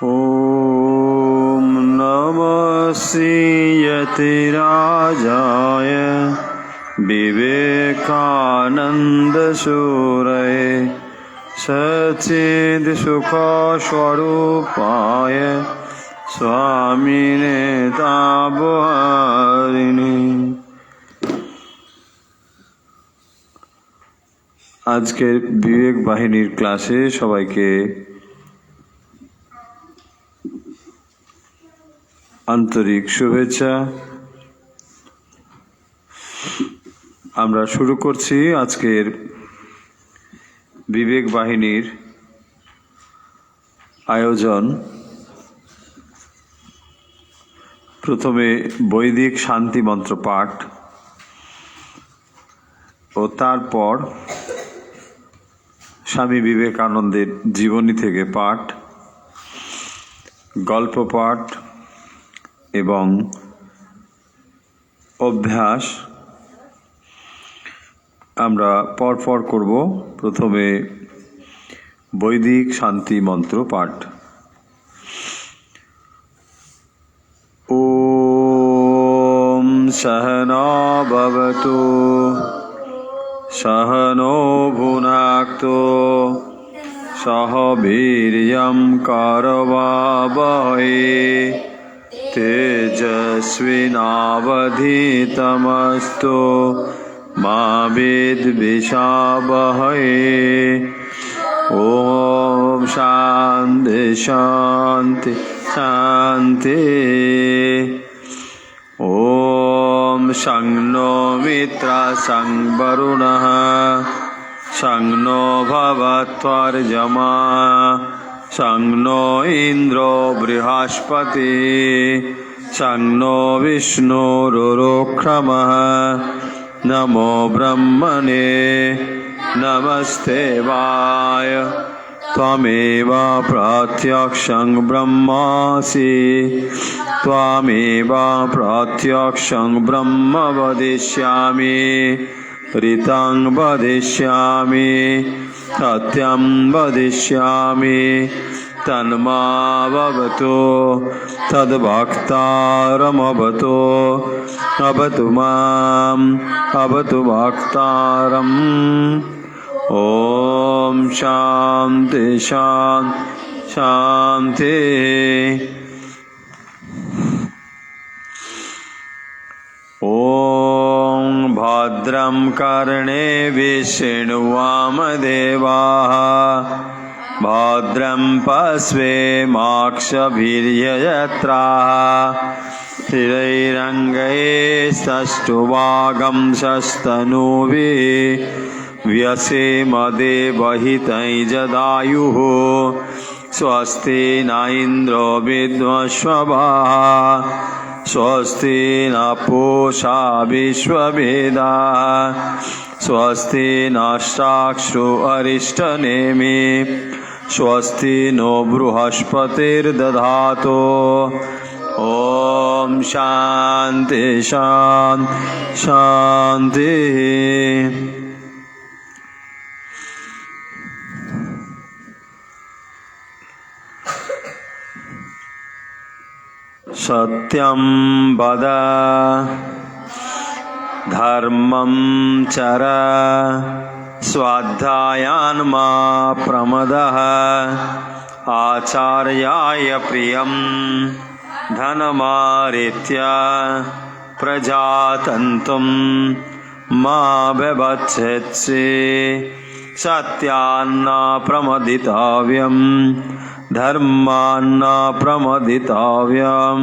ॐ नमः श्रीयतिराजाय विवेकानन्दसूरये सच्चिदसुखस्वरूपाय स्वामिने तापहारिणे। আজকের বিবেক বাহিনীর ক্লাসে সবাইকে আন্তরিক শুভেচ্ছা। আমরা শুরু করছি আজকের বিবেক বাহিনীর আয়োজন। প্রথমে বৈদিক শান্তি মন্ত্র পাঠ ও তারপর স্বামী বিবেকানন্দের জীবনী থেকে পাঠ, গল্প পাঠ এবং অভ্যাস আমরা পরপর করব। প্রথমে বৈদিক শান্তি মন্ত্র পাঠ। ওম সহনা ভবতু সহনো ভুনাক্তো সহ বীর্যং করবাবহৈ তেজস্বিনাবধীতমস্তু মা বিদ্বিষাবহৈ। ওম শান্তি শান্তি শান্তি। ওম শং নো মিত্রা শং বরুণঃ শং নো ভবত্বর্যমা শং নো ইন্দ্রো বৃহস্পতি শং নো বিষ্ণুরুক্রমঃ। নমো ব্রহ্মণে নমস্তে বায় ত্বমেব প্রত্যক্ষং ব্রহ্মাসি ত্বমেব প্রত্যক্ষং ব্রহ্ম বদিষ্যামি ঋতং বদিষ্যামি সত্যং বদিষ্যামি তন্মাবতু তদ্ভক্তারমবতু অবতু মাম অবতু ভক্তারম। ওম শান্তি শান্তি শান্তি। ওম ভদ্রং কর্ণেভিঃ শৃণুয়ামদেবাঃ ভদ্রং পশ্যेमाक्षभिर्यजत्राः स्थिरैरङ्गैस्तष्टुवागंशस्तनूभिः व्यसेमदेवहितैर्जदायुः। स्वस्ति न इन्द्रो विद्वस्वभाः स्वस्ति न पूषा विश्ववेदाः स्वस्ति नष्टाक्ष्यो अरिष्टनेमिः स्वस्ति नो बृहस्पतिर्दधातु। ओम शांति शांति शांति। सत्यं वद धर्मं चर स्वाध्यायान् मा प्रमदः आचार्याय प्रियं धनमारित्य प्रजातन्तुं मा व्यवच्छेत्सि सत्यान्न प्रमदितव्यं धर्मान्न प्रमदितव्यं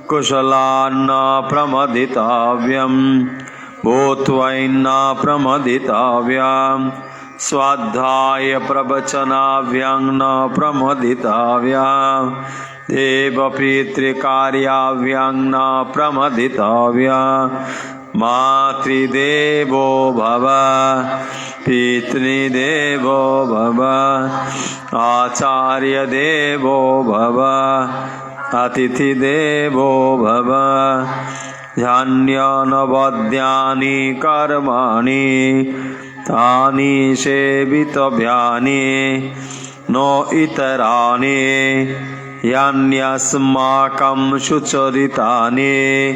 कुशलान्न प्रमदितव्यं भूत्वैन्न प्रमदितव्यं स्वाध्याय प्रवचनाभ्यां न प्रमदितव्यं देवपितृकार्याभ्यां न प्रमदितव्यं मातृदेवो भव पितृदेवो भव आचार्यदेवो भव अतिथिदेवो भव। ध्यान्यानवद्यानि कर्माणि तानि सेवितव्यानि नो इतराणि यान्यस्माकं सुचरितानि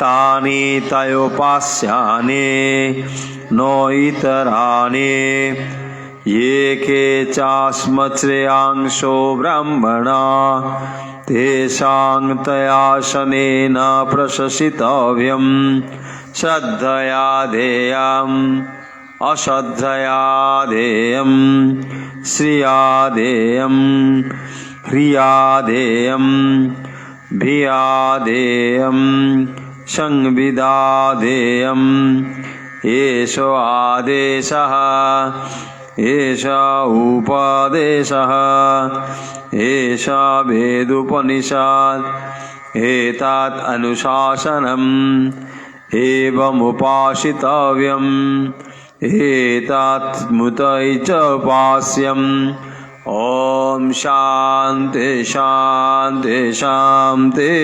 तानि तयोपास्यानि नो इतराणि ये के चास्मश्रेयांशो ब्रह्मणा तेषां तयासनेन प्रशसितव्यं श्रद्धया देयम् अश्रद्धया देयम् श्रिया देयम् ह्रिया देयम् भिया देयम् संविदा देयम् एष आदेशः एष उपदेशः एष वेदोपनिषत् एतत् अनुशासनम् एवमुपासितव्यम् एतत् मुतै च उपास्यम् ॐ शान्ति शान्ति शान्ति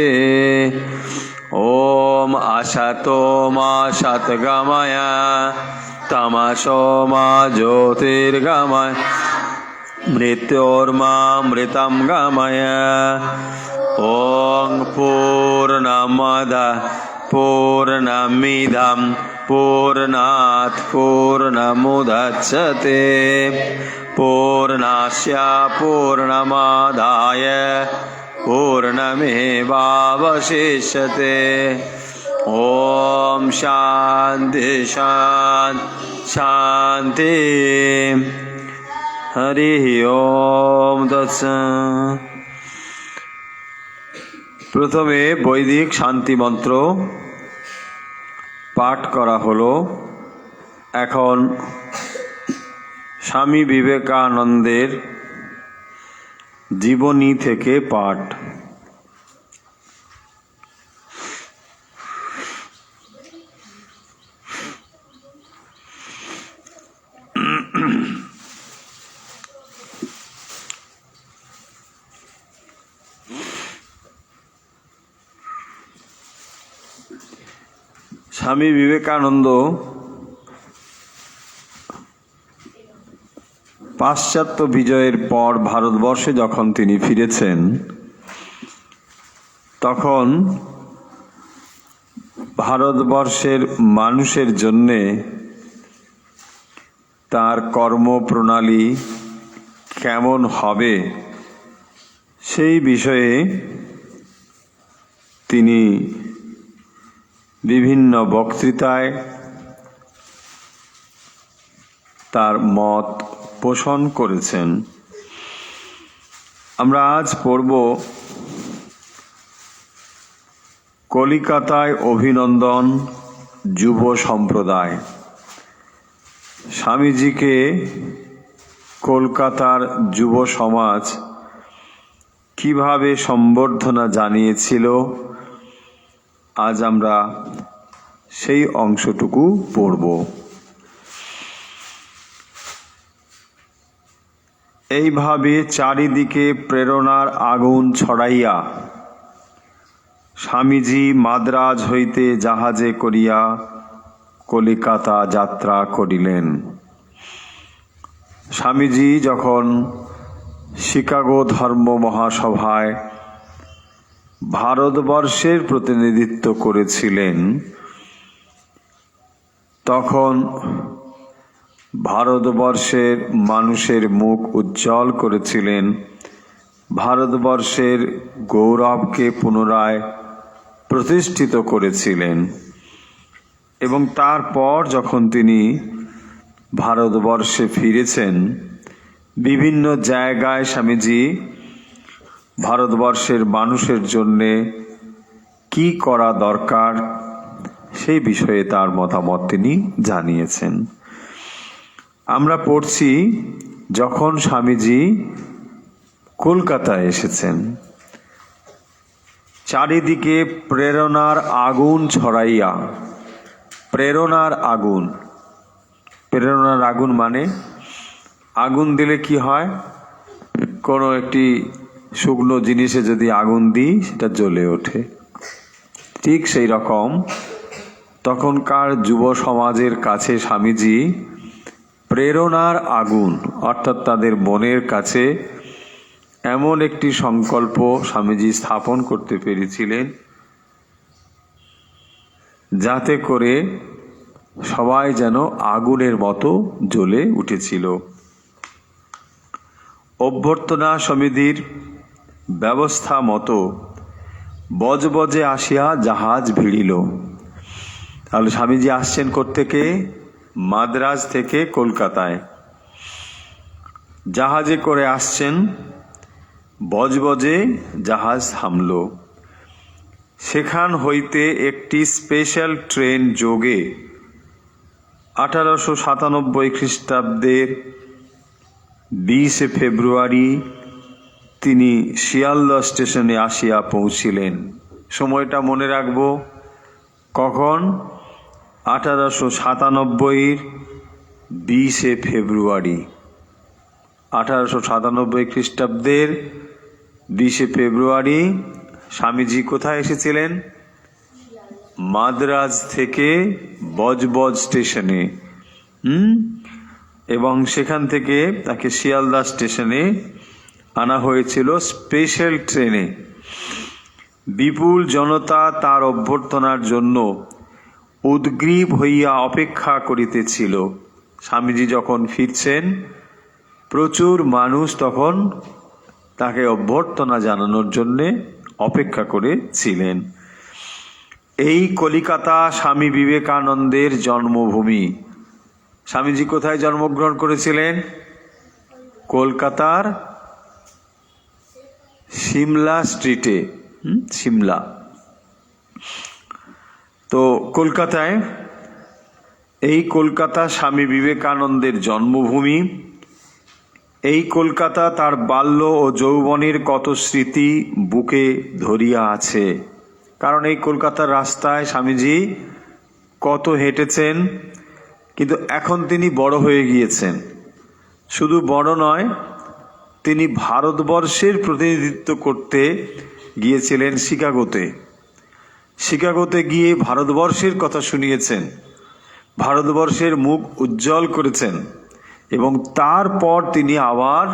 ॐ असतो मा सद्गमय तमसो मा ज्योतिर्गमय मृत्योर्मामृतं गमय ॐ पूर्णमदः पूर्णमिदं पूर्णात् पूर्णमुदच्यते पूर्णस्य पूर्णमादाय पूर्णमेवावशिष्यते ॐ शान्ति शान्ति शान्ति हरिः ओम तत्सत्। प्रथमे वैदिक शांति मंत्र पाठ करा हलो। एखन स्वामी विवेकानंदेर जीवनी थेके पाठ। स्वामी विवेकानंद पाश्चात्य विजयेर पर भारतवर्षे जखन तिनि फिरेছেন तखन भारतवर्षेर मानुषेर जन्य तार कर्मप्रणाली केमन हबे सेई विषये तिनि विभिन्न बक्तृताय तार मत पोषण करेছেন। আমরা আজ পড়ব কলিকাতায় অভিনন্দন যুব সম্প্রদায়। স্বামীজিকে কলকাতার যুব সমাজ কিভাবে সম্বর্ধনা জানিয়েছিল আজ আমরা সেই অংশটুকু পড়ব। এইভাবে চারিদিকে প্রেরণার আগুন ছড়াইয়া স্বামীজি মাদ্রাজ হইতে জাহাজে করিয়া কলিকাতা যাত্রা করিলেন। স্বামীজি যখন শিকাগো ধর্ম মহাসভায় ভারতবর্ষের প্রতিনিধিত্ব করেছিলেন তখন ভারতবর্ষের মানুষের মুখ উজ্জ্বল করেছিলেন, ভারতবর্ষের গৌরবকে পুনরায় প্রতিষ্ঠিত করেছিলেন। এবং তারপর যখন তিনি ভারতবর্ষে ফিরেছেন বিভিন্ন জায়গায় স্বামীজি ভারতবর্ষের মানুষের জন্যে কি করা দরকার সেই বিষয়ে তার মতামত তিনি জানিয়েছেন। আমরা পড়ছি যখন স্বামীজি কলকাতায় এসেছেন চারিদিকে প্রেরণার আগুন ছড়াইয়া, প্রেরণার আগুন, প্রেরণার আগুন মানে আগুন দিলে কি হয়, কোনো একটি শুকনো জিনিসে যদি আগুন দিই সেটা জ্বলে ওঠে, ঠিক সেই রকম তখনকার যুব সমাজের কাছে স্বামীজি প্রেরণার আগুন অর্থাৎ তাদের মনের কাছে এমন একটি সংকল্প স্বামীজি স্থাপন করতে পেরেছিলেন যাতে করে সবাই যেন আগুনের মতো জ্বলে উঠেছিল। অভ্যর্থনা সমিতির ব্যবস্থা মতো বজবজে আসিয়া জাহাজ ভিড়িল। তাহলে স্বামীজি আসছেন কোত্থেকে? মাদ্রাজ থেকে কলকাতায় জাহাজে করে আসছেন। বজবজে জাহাজ থামল। সেখান হইতে একটি স্পেশাল ট্রেন যোগে 1897 খ্রিস্টাব্দের 20 ফেব্রুয়ারি তিনি শিয়ালদহ স্টেশনে আসিয়া পৌঁছিলেন। সময়টা মনে রাখব, কখন? 1897 20 ফেব্রুয়ারি। 1897 খ্রিস্টাব্দের 20 ফেব্রুয়ারি স্বামীজি কোথায় এসেছিলেন? মাদ্রাজ থেকে বজবজ স্টেশনে। এবং সেখান থেকে তাকে শিয়ালদহ স্টেশনে আনা হয়েছিল স্পেশাল ট্রেনে। বিপুল জনতা তার অভ্যর্থনার জন্য উদ্গ্রীব হইয়া অপেক্ষা করিতেছিল। স্বামীজি যখন ফিরছেন, প্রচুর মানুষ তখন তাকে অভ্যর্থনা জানানোর জন্যে অপেক্ষা করেছিলেন। এই কলিকাতা স্বামী বিবেকানন্দের জন্মভূমি। স্বামীজি কোথায় জন্মগ্রহণ করেছিলেন? কলকাতার সিমলা স্ট্রিটে, সিমলা। তো কলকাতায়, এই কলকাতা স্বামী বিবেকানন্দের জন্মভূমি। এই কলকাতা তার বাল্য ও যৌবনের কত স্মৃতি বুকে ধরিয়া আছে। কারণ এই কলকাতার রাস্তায় স্বামীজি কত হেঁটেছেন, কিন্তু এখন তিনি বড় হয়ে গিয়েছেন। শুধু বড় নয়, তিনি ভারতবর্ষের প্রতিনিধিত্ব করতে গিয়েছিলেন শিকাগোতে। শিকাগোতে গিয়ে ভারতবর্ষের কথা শুনিয়েছেন, ভারতবর্ষের মুখ উজ্জ্বল করেছেন, এবং তারপর তিনি আবার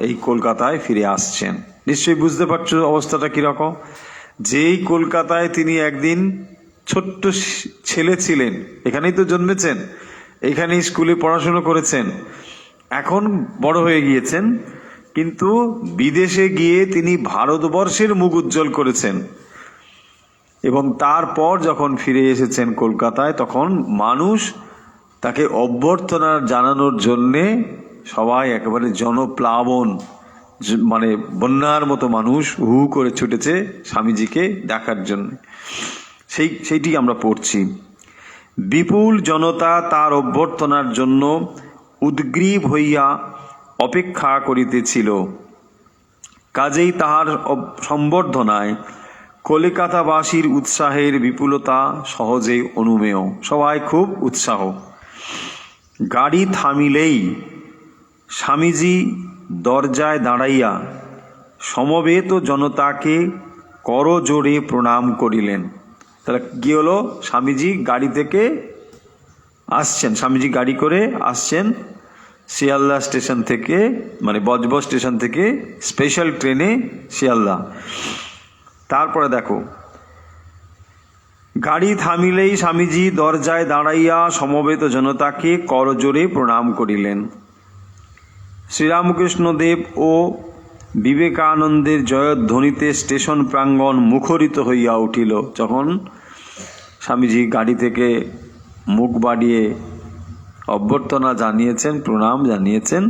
এই কলকাতায় ফিরে আসছেন। নিশ্চয়ই বুঝতে পারছো অবস্থাটা কিরকম। যেই কলকাতায় তিনি একদিন ছোট্ট ছেলে ছিলেন, এখানেই তো জন্মেছেন, এখানেই স্কুলে পড়াশুনো করেছেন, এখন বড় হয়ে গিয়েছেন, কিন্তু বিদেশে গিয়ে তিনি ভারতবর্ষের মুখ উজ্জ্বল করেছেন। এবং তারপর যখন ফিরে এসেছেন কলকাতায়, তখন মানুষ তাকে অভ্যর্থনা জানানোর জন্যে সবাই একেবারে জনপ্লাবন, মানে বন্যার মতো মানুষ হু করে ছুটেছে স্বামীজিকে দেখার জন্য। সেইটি আমরা পড়ছি। বিপুল জনতা তার অভ্যর্থনার জন্য উদ্গ্রীব হইয়া অপেক্ষা করিতেছিল। কাজেই তাহার সম্বর্ধনায় কলিকাতাবাসীর উৎসাহের বিপুলতা সহজেই অনুমেয়। সবাই খুব উৎসাহ। গাড়ি থামিলেই স্বামীজি দরজায় দাঁড়াইয়া সমবেত জনতাকে করজোড়ে প্রণাম করিলেন। তাহলে কি হলো? স্বামীজি গাড়ি থেকে আসছেন, স্বামীজি গাড়ি করে আসছেন শিয়ালদা স্টেশন থেকে, মানে বজবজ স্টেশন থেকে স্পেশাল ট্রেনে শিয়ালদা। তারপরে দেখো, গাড়ি থামিলেই স্বামীজি দরজায় দাঁড়াইয়া সমবেত জনতাকে করজোড়ে প্রণাম করিলেন। শ্রীরামকৃষ্ণদেব ও বিবেকানন্দের জয়ধ্বনিতে স্টেশন প্রাঙ্গণ মুখরিত হইয়া উঠিল। যখন স্বামীজি গাড়ি থেকে মুখ বাড়িয়ে অভ্যর্থনা জানিয়েছেন, প্রণাম জানিয়েছেন,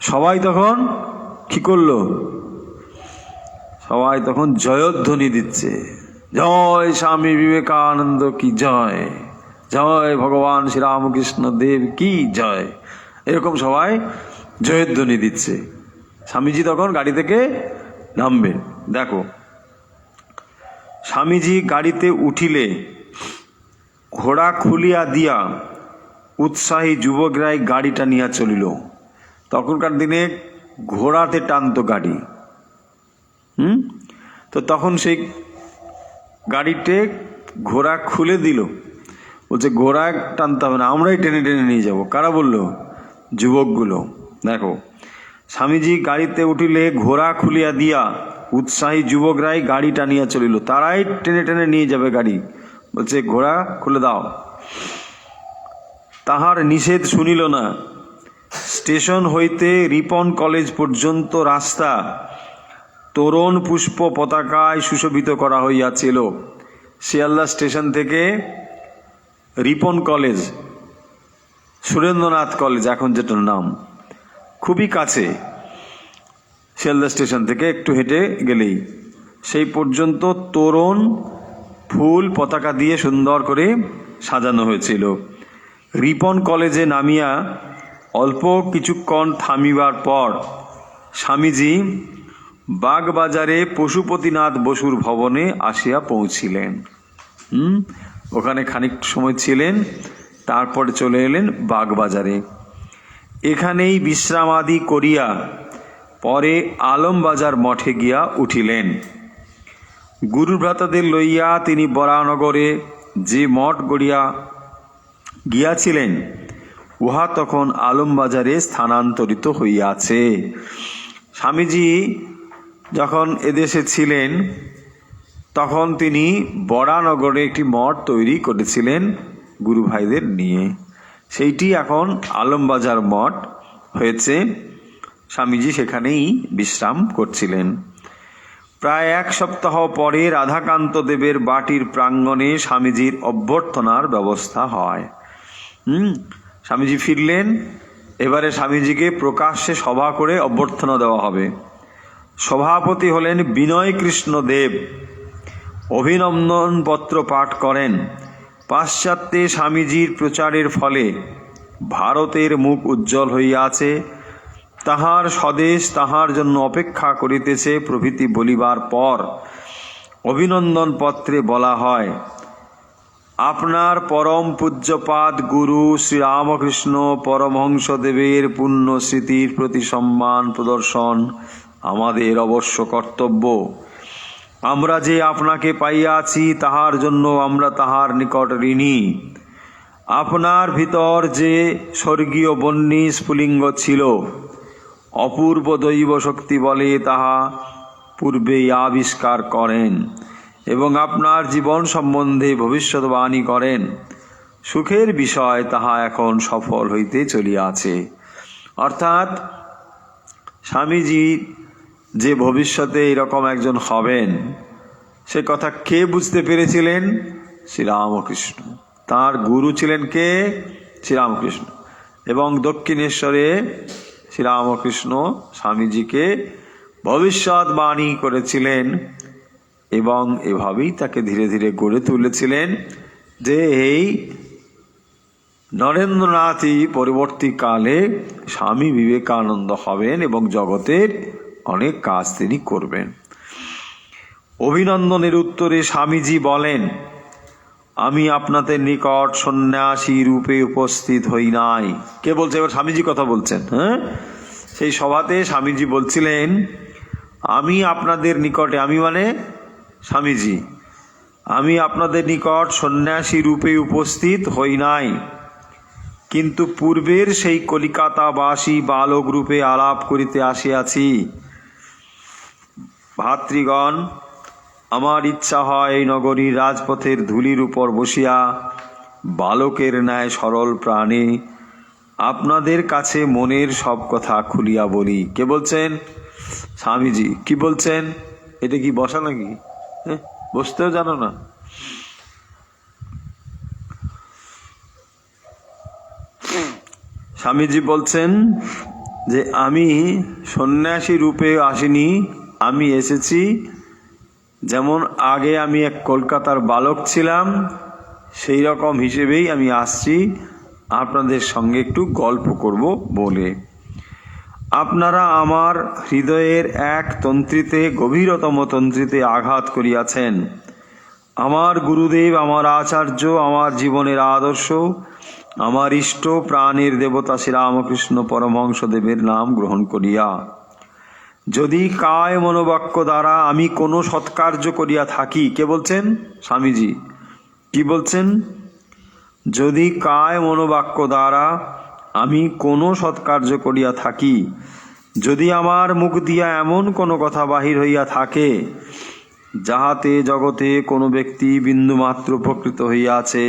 সবাই তখন কি করলো? সবাই তখন জয়ধ্বনি দিচ্ছে, জয় স্বামী বিবেকানন্দ কি জয়, জয় ভগবান শ্রীরামকৃষ্ণ দেব কি জয়, এরকম সবাই জয়ধ্বনি দিচ্ছে। স্বামীজি তখন গাড়ি থেকে নামবেন। দেখো, স্বামীজি গাড়িতে উঠিলে ঘোড়া খুলিয়া দিয়া উৎসাহী যুবকরাই গাড়িটা নিয়ে চলিল। তখনকার দিনে ঘোড়াতে টানতো গাড়ি। তো তখন সেই গাড়িতে ঘোড়া খুলে দিল, বলছে ঘোড়া টানতে হবে না, আমরাই টেনে টেনে নিয়ে যাব। কারা বলল? যুবকগুলো। দেখো, স্বামীজি গাড়িতে উঠিলে ঘোড়া খুলিয়া দিয়া উৎসাহী যুবকরাই গাড়ি টানিয়া চলিল। তারাই টেনে টেনে নিয়ে যাবে গাড়ি, বলছে ঘোড়া খুলে দাও। তাহার নিষেধ শুনিল না। স্টেশন হইতে রিপন কলেজ পর্যন্ত রাস্তা তোরণ পুষ্প পতাকায় সুশোভিত করা হইয়াছিল। শিয়ালদা স্টেশন থেকে রিপন কলেজ, সুরেন্দ্রনাথ কলেজ এখন যেটার নাম, খুবই কাছে। শিয়ালদা স্টেশন থেকে একটু হেঁটে গেলেই সেই পর্যন্ত তোরণ ফুল পতাকা দিয়ে সুন্দর করে সাজানো হয়েছিল। রিপন কলেজে নামিয়া অল্প কিছুক্ষণ থামিবার পর স্বামীজি বাগবাজারে পশুপতিনাথ বসুর ভবনে আসিয়া পৌঁছিলেন। ওখানে খানিক সময় ছিলেন, তারপরে চলে এলেন বাগবাজারে। এখানেই বিশ্রামাদি করিয়া পরে আলমবাজার মঠে গিয়া উঠিলেন। গুরুভ্রাতাদের লইয়া তিনি বরানগরে যে মঠ গড়িয়া গিয়াছিলেন, উহা তখন আলমবাজারে স্থানান্তরিত হইয়াছে। স্বামীজি যখন এদেশে ছিলেন তখন তিনি বরানগরে একটি মঠ তৈরি করেছিলেন গুরু ভাইদের নিয়ে, সেইটি এখন আলমবাজার মঠ হয়েছে। স্বামীজি সেখানেই বিশ্রাম করছিলেন। প্রায় এক সপ্তাহ পরে রাধাকান্ত দেবের বাটির প্রাঙ্গণে স্বামীজির অভ্যর্থনার ব্যবস্থা হয়। স্বামীজি ফিরলেন, এবারে স্বামীজিকে প্রকাশ্যে সভা করে অভ্যর্থনা দেওয়া হবে। সভাপতি হলেন বিনয় কৃষ্ণ দেব। অভিনন্দন পত্র পাঠ করেন। পাশ্চাত্যে স্বামীজির প্রচারের ফলে ভারতের মুখ উজ্জ্বল হইয়াছে, তাহার স্বদেশ তাহার জন্য অপেক্ষা করিতেছে প্রভৃতি বলিবার পর অভিনন্দন পত্রে বলা হয়, আপনার পরম পূজ্যপাদ গুরু শ্রীরামকৃষ্ণ পরমহংসদেবের পুণ্য স্মৃতির প্রতি সম্মান প্রদর্শন আমাদের অবশ্য কর্তব্য। আমরা যে আপনাকে পাইয়াছি তাহার জন্য আমরা তাহার নিকট ঋণী। আপনার ভিতর যে স্বর্গীয় বহ্নি স্ফুলিঙ্গ ছিল, অপূর্ব দৈব শক্তি বলে তাহা পূর্বেই আবিষ্কার করেন এবং আপনার জীবন সম্বন্ধে ভবিষ্যৎবাণী করেন। সুখের বিষয় তাহা এখন সফল হইতে চলিয়াছে। অর্থাৎ স্বামীজি যে ভবিষ্যতে এরকম একজন হবেন সে কথা কে বুঝতে পেরেছিলেন? শ্রীরামকৃষ্ণ। তার গুরু ছিলেন কে? শ্রীরামকৃষ্ণ। এবং দক্ষিণেশ্বরে শ্রীরামকৃষ্ণ স্বামীজিকে ভবিষ্যৎবাণী করেছিলেন এবং এভাবেই তাকে ধীরে ধীরে গড়ে তুলেছিলেন যে এই নরেন্দ্রনাথই পরবর্তীকালে স্বামী বিবেকানন্দ হবেন এবং জগতের অনেক কাজ তিনি করবেন। অভিনন্দনের উত্তরে স্বামীজি বলেন, আমি আপনাদের নিকট সন্ন্যাসী রূপে উপস্থিত হই নাই। কে বলছে? এবার স্বামীজি কথা বলছেন। সেই সভাতে স্বামীজি বলছিলেন, আমি আপনাদের নিকটে, আমি মানে স্বামীজি, আমি আপনাদের নিকট সন্ন্যাসী রূপে উপস্থিত হই নাই, কিন্তু পূর্বের সেই কলিকাতাবাসী বালক রূপে আলাপ করিতে আসিয়াছি। ভাতৃগণ, আমার ইচ্ছা হয় এই নগরীর রাজপথের ধূলির উপর বসিয়া বালকের ন্যায় সরল প্রাণে আপনাদের কাছে মনের সব কথা খুলিয়া বলি। কে বলছেন? স্বামীজি। কি বলছেন? এটা কি বসা নাকি? বসতেও জানো না? স্বামীজি বলছেন যে আমি সন্ন্যাসী রূপে আসিনি, আমি এসেছি যেমন আগে আমি এক কলকাতার বালক ছিলাম সেই রকম হিসেবেই আমি আসছি আপনাদের সঙ্গে একটু গল্প করব বলে। আপনারা আমার হৃদয়ের এক তন্ত্রীতে, গভীরতম তন্ত্রীতে আঘাত করিয়াছেন। আমার গুরুদেব, আমার আচার্য, আমার জীবনের আদর্শ, আমার ইষ্ট প্রাণের দেবতা শ্রীরামকৃষ্ণ পরমহংসদেবের নাম গ্রহণ করিয়া যদি কায় মনোবাক্য দ্বারা আমি কোনো সৎকার্য করিয়া থাকি। কে বলছেন? স্বামীজি। কি বলছেন? যদি কায় মনোবাক্য দ্বারা আমি কোনো সৎকার্য করিয়া থাকি যদি আমার মুখ দিয়া এমন কোনো কথা বাহির হইয়া থাকে যাহাতে জগতে কোনো ব্যক্তি বিন্দুমাত্র উপকৃত হইয়াছে,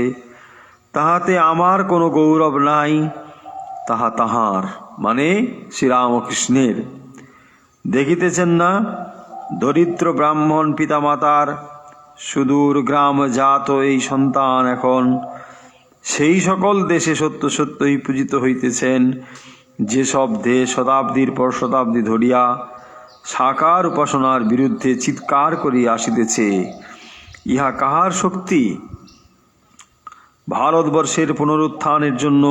তাহাতে আমার কোনো গৌরব নাই, তাহা তাহার মানে শ্রীরামকৃষ্ণের। দেখিতেছেন না, দরিদ্র ব্রাহ্মণ পিতামাতার সুদূর গ্রাম জাত এই সন্তান এখন সেই সকল দেশে সত্য সত্যই পূজিত হইতেছেন, যেসব দেশ শতাব্দীর পর শতাব্দী ধরিয়া সাকার উপাসনার বিরুদ্ধে চিৎকার করিয়া আসিতেছে। ইহা কাহার শক্তি? ভারতবর্ষের পুনরুত্থানের জন্য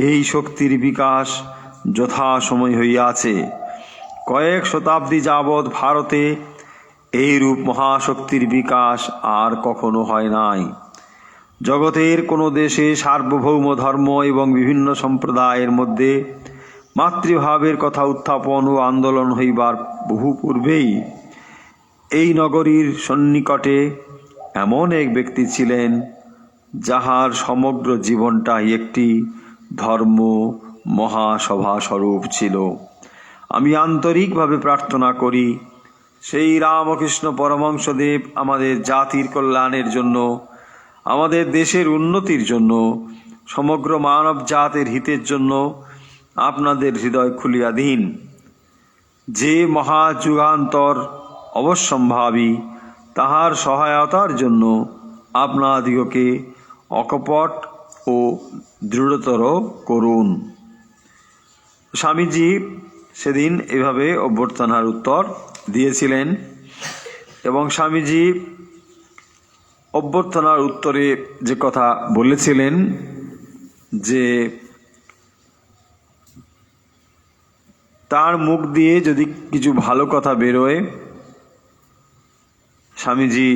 এই শক্তির বিকাশ যথাসময় হইয়াছে। কয়েক শতাব্দী যাবৎ ভারতে এইরূপ মহাশক্তির বিকাশ আর কখনো হয় নাই। জগতের কোনো দেশে সার্বভৌম ধর্ম এবং বিভিন্ন সম্প্রদায়ের মধ্যে মাতৃভাবের কথা উত্থাপন ও আন্দোলন হইবার বহু পূর্বেই এই নগরীর সন্নিকটে এমন এক ব্যক্তি ছিলেন, যাহার সমগ্র জীবনটাই একটি ধর্ম মহাসভা স্বরূপ ছিল। আমি আন্তরিকভাবে প্রার্থনা করি সেই রামকৃষ্ণ পরমহংসদেব আমাদের জাতির কল্যাণের জন্য, আমাদের দেশের উন্নতির জন্য, সমগ্র মানব জাতির হিতের জন্য আপনাদের হৃদয় খুলিয়া দিন। যে মহাযুগান্তর অবশ্যম্ভাবী, তাহার সহায়তার জন্য আপনাদিগকে অকপট ও দৃঢ়তর করুন। স্বামীজি সেদিন এভাবে অভ্যর্থনার উত্তর দিয়েছিলেন এবং স্বামীজি অভ্যর্থনার উত্তরে যে কথা বলেছিলেন যে তার মুখ দিয়ে যদি কিছু ভালো কথা বেরোয়, স্বামীজি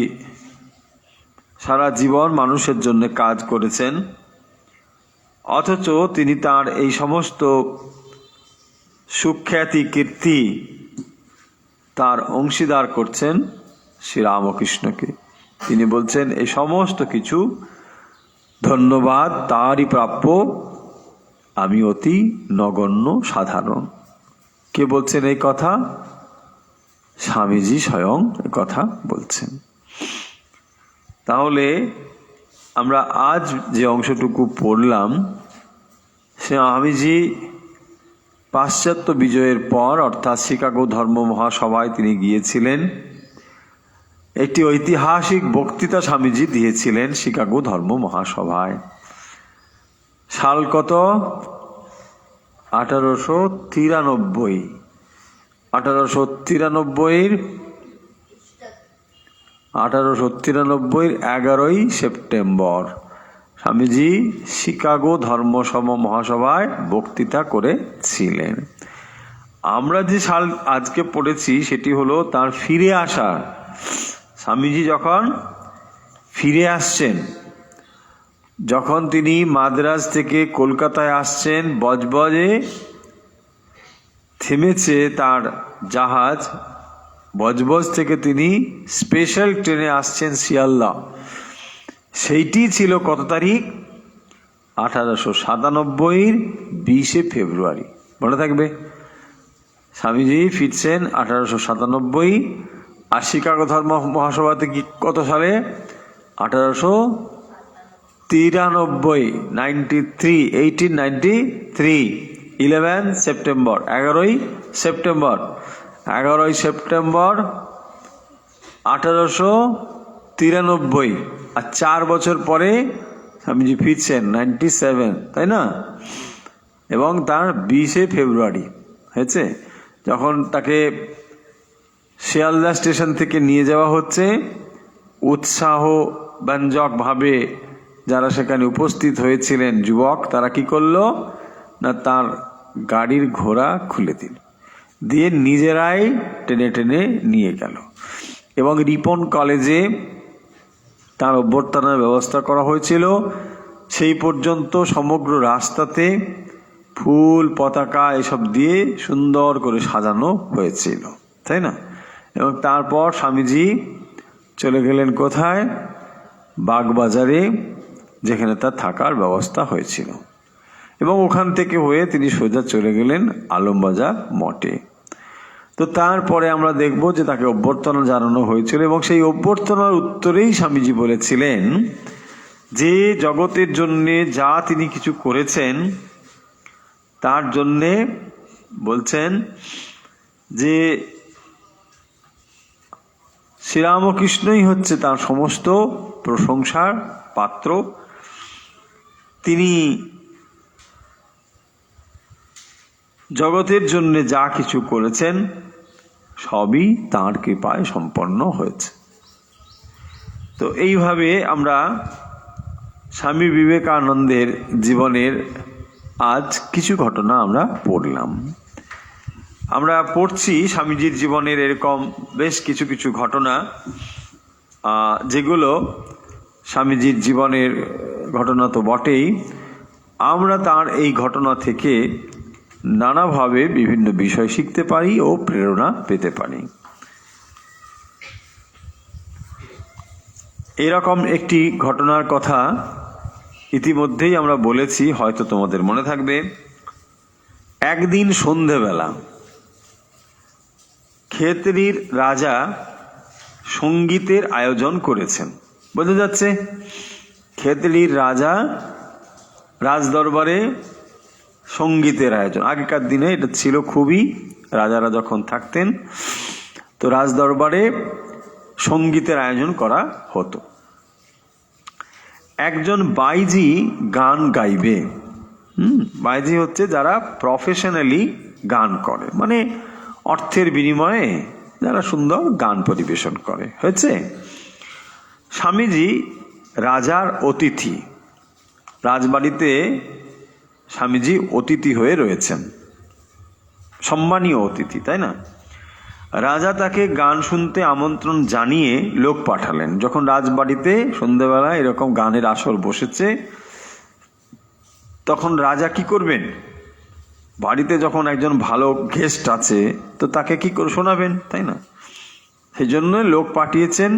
সারা জীবন মানুষের জন্য কাজ করেছেন, অথচ তিনি তার এই সমস্ত সুখ্যাতি কীর্তি তার অংশীদার করছেন শ্রীরামকৃষ্ণকে। তিনি বলছেন এই সমস্ত কিছু ধন্যবাদ তারই প্রাপ্য, আমি অতি নগণ্য সাধারণ। কে বলছেন এই কথা? স্বামীজি স্বয়ং এই কথা বলছেন। তাহলে আমরা আজ যে অংশটুকু পড়লাম, সে স্বামীজি পাশ্চাত্য বিজয়ের পর অর্থাৎ শিকাগো ধর্ম মহাসভায় তিনি গিয়েছিলেন। একটি ঐতিহাসিক বক্তৃতা স্বামীজি দিয়েছিলেন শিকাগো ধর্ম মহাসভায়। সাল কত? 1893। 1893 11ই সেপ্টেম্বর স্বামীজি শিকাগো ধর্মসম মহাসভায় বক্তৃতা করেছিলেন। আমরা যে সাল আজকে পড়েছি সেটি হলো তার ফিরে আসা। স্বামীজি যখন ফিরে আসছেন, যখন তিনি মাদ্রাজ থেকে কলকাতায় আসছেন, বজবজে থেমেছে তার জাহাজ, বজবজ থেকে তিনি স্পেশাল ট্রেনে আসছেন শিয়ালদা। সেইটি ছিল কত তারিখ? 1897 20শে ফেব্রুয়ারি। মনে থাকবে, স্বামীজি ফিরছেন 1897। আর শিকাগো ধর্ম মহাসভাতে কি কত সালে? 1893, 1893, 11 সেপ্টেম্বর, 11ই সেপ্টেম্বর 1893। আর 4 বছর পরে স্বামীজি ফিরছেন 97, তাই না? এবং তার 20শে ফেব্রুয়ারি হয়েছে, যখন তাকে শিয়ালদা স্টেশন থেকে নিয়ে যাওয়া হচ্ছে। উৎসাহ ব্যঞ্জকভাবে যারা সেখানে উপস্থিত হয়েছিলেন যুবক, তারা কি করলো না তার গাড়ির ঘোড়া খুলে দিল, দিয়ে নিজেরাই টেনে টেনে নিয়ে গেল এবং রিপন কলেজে তার অভ্যর্থনার ব্যবস্থা করা হয়েছিল। সেই পর্যন্ত সমগ্র রাস্তাতে ফুল পতাকা এসব দিয়ে সুন্দর করে সাজানো হয়েছিল, তাই না? এবং তারপর স্বামীজি চলে গেলেন কোথায়? বাগবাজারে, যেখানে তার থাকার ব্যবস্থা হয়েছিল। এবং ওখান থেকে হয়ে তিনি সোজা চলে গেলেন আলমবাজার মঠে। তো তারপরে আমরা দেখব যে তাকে অভ্যর্থনা জানানো হয়েছিল এবং সেই অভ্যর্থনার উত্তরেই স্বামীজি বলেছিলেন যে জগতের জন্যে যা তিনি কিছু করেছেন তার জন্যে বলছেন যে শ্রীরামকৃষ্ণই হচ্ছে তার সমস্ত প্রশংসার পাত্র। তিনি জগতের জন্য যা কিছু করেছেন সবই তাঁর কৃপায় সম্পন্ন হয়েছে। তো এইভাবে আমরা স্বামী বিবেকানন্দের জীবনের আজ কিছু ঘটনা আমরা পড়লাম। আমরা পড়ছি স্বামীজির জীবনের এরকম বেশ কিছু কিছু ঘটনা, যেগুলো স্বামীজির জীবনের ঘটনা তো বটেই, আমরা তার এই ঘটনা থেকে নানাভাবে বিভিন্ন বিষয় শিখতে পারি ও প্রেরণা পেতে পারি। এরকম একটি ঘটনার কথা ইতিমধ্যেই আমরা বলেছি, হয়তো তোমাদের মনে থাকবে। একদিন সন্ধেবেলা খেতড়ির রাজা সঙ্গীতের আয়োজন করেছেন। বোঝা যাচ্ছে খেতড়ির রাজা রাজদরবারে সঙ্গীতের আয়োজন। আগেকার দিনে এটা ছিল খুবই, রাজারা যখন থাকতেন তো রাজদরবারে সঙ্গীতের আয়োজন করা হতো। একজন বাইজি গান গাইবে। বাইজি হচ্ছে যারা প্রফেশনালি গান করে, মানে অর্থের বিনিময়ে যারা সুন্দর গান পরিবেশন করে। হয়েছে, স্বামীজি রাজার অতিথি, রাজবাড়িতে স্বামীজি অতিথি হয়ে রয়েছেন, সম্মানীয় অতিথি, তাই না? রাজা তাকে গান শুনতে আমন্ত্রণ জানিয়ে লোক পাঠালেন। যখন রাজবাড়িতে সন্ধ্যেবেলা এরকম গানের আসর বসেছে, তখন রাজা কি করবেন? বাড়িতে যখন একজন ভালো গেস্ট আছে তো তাকে কি করে শোনাবেন, তাই না? সেই জন্য লোক পাঠিয়েছেন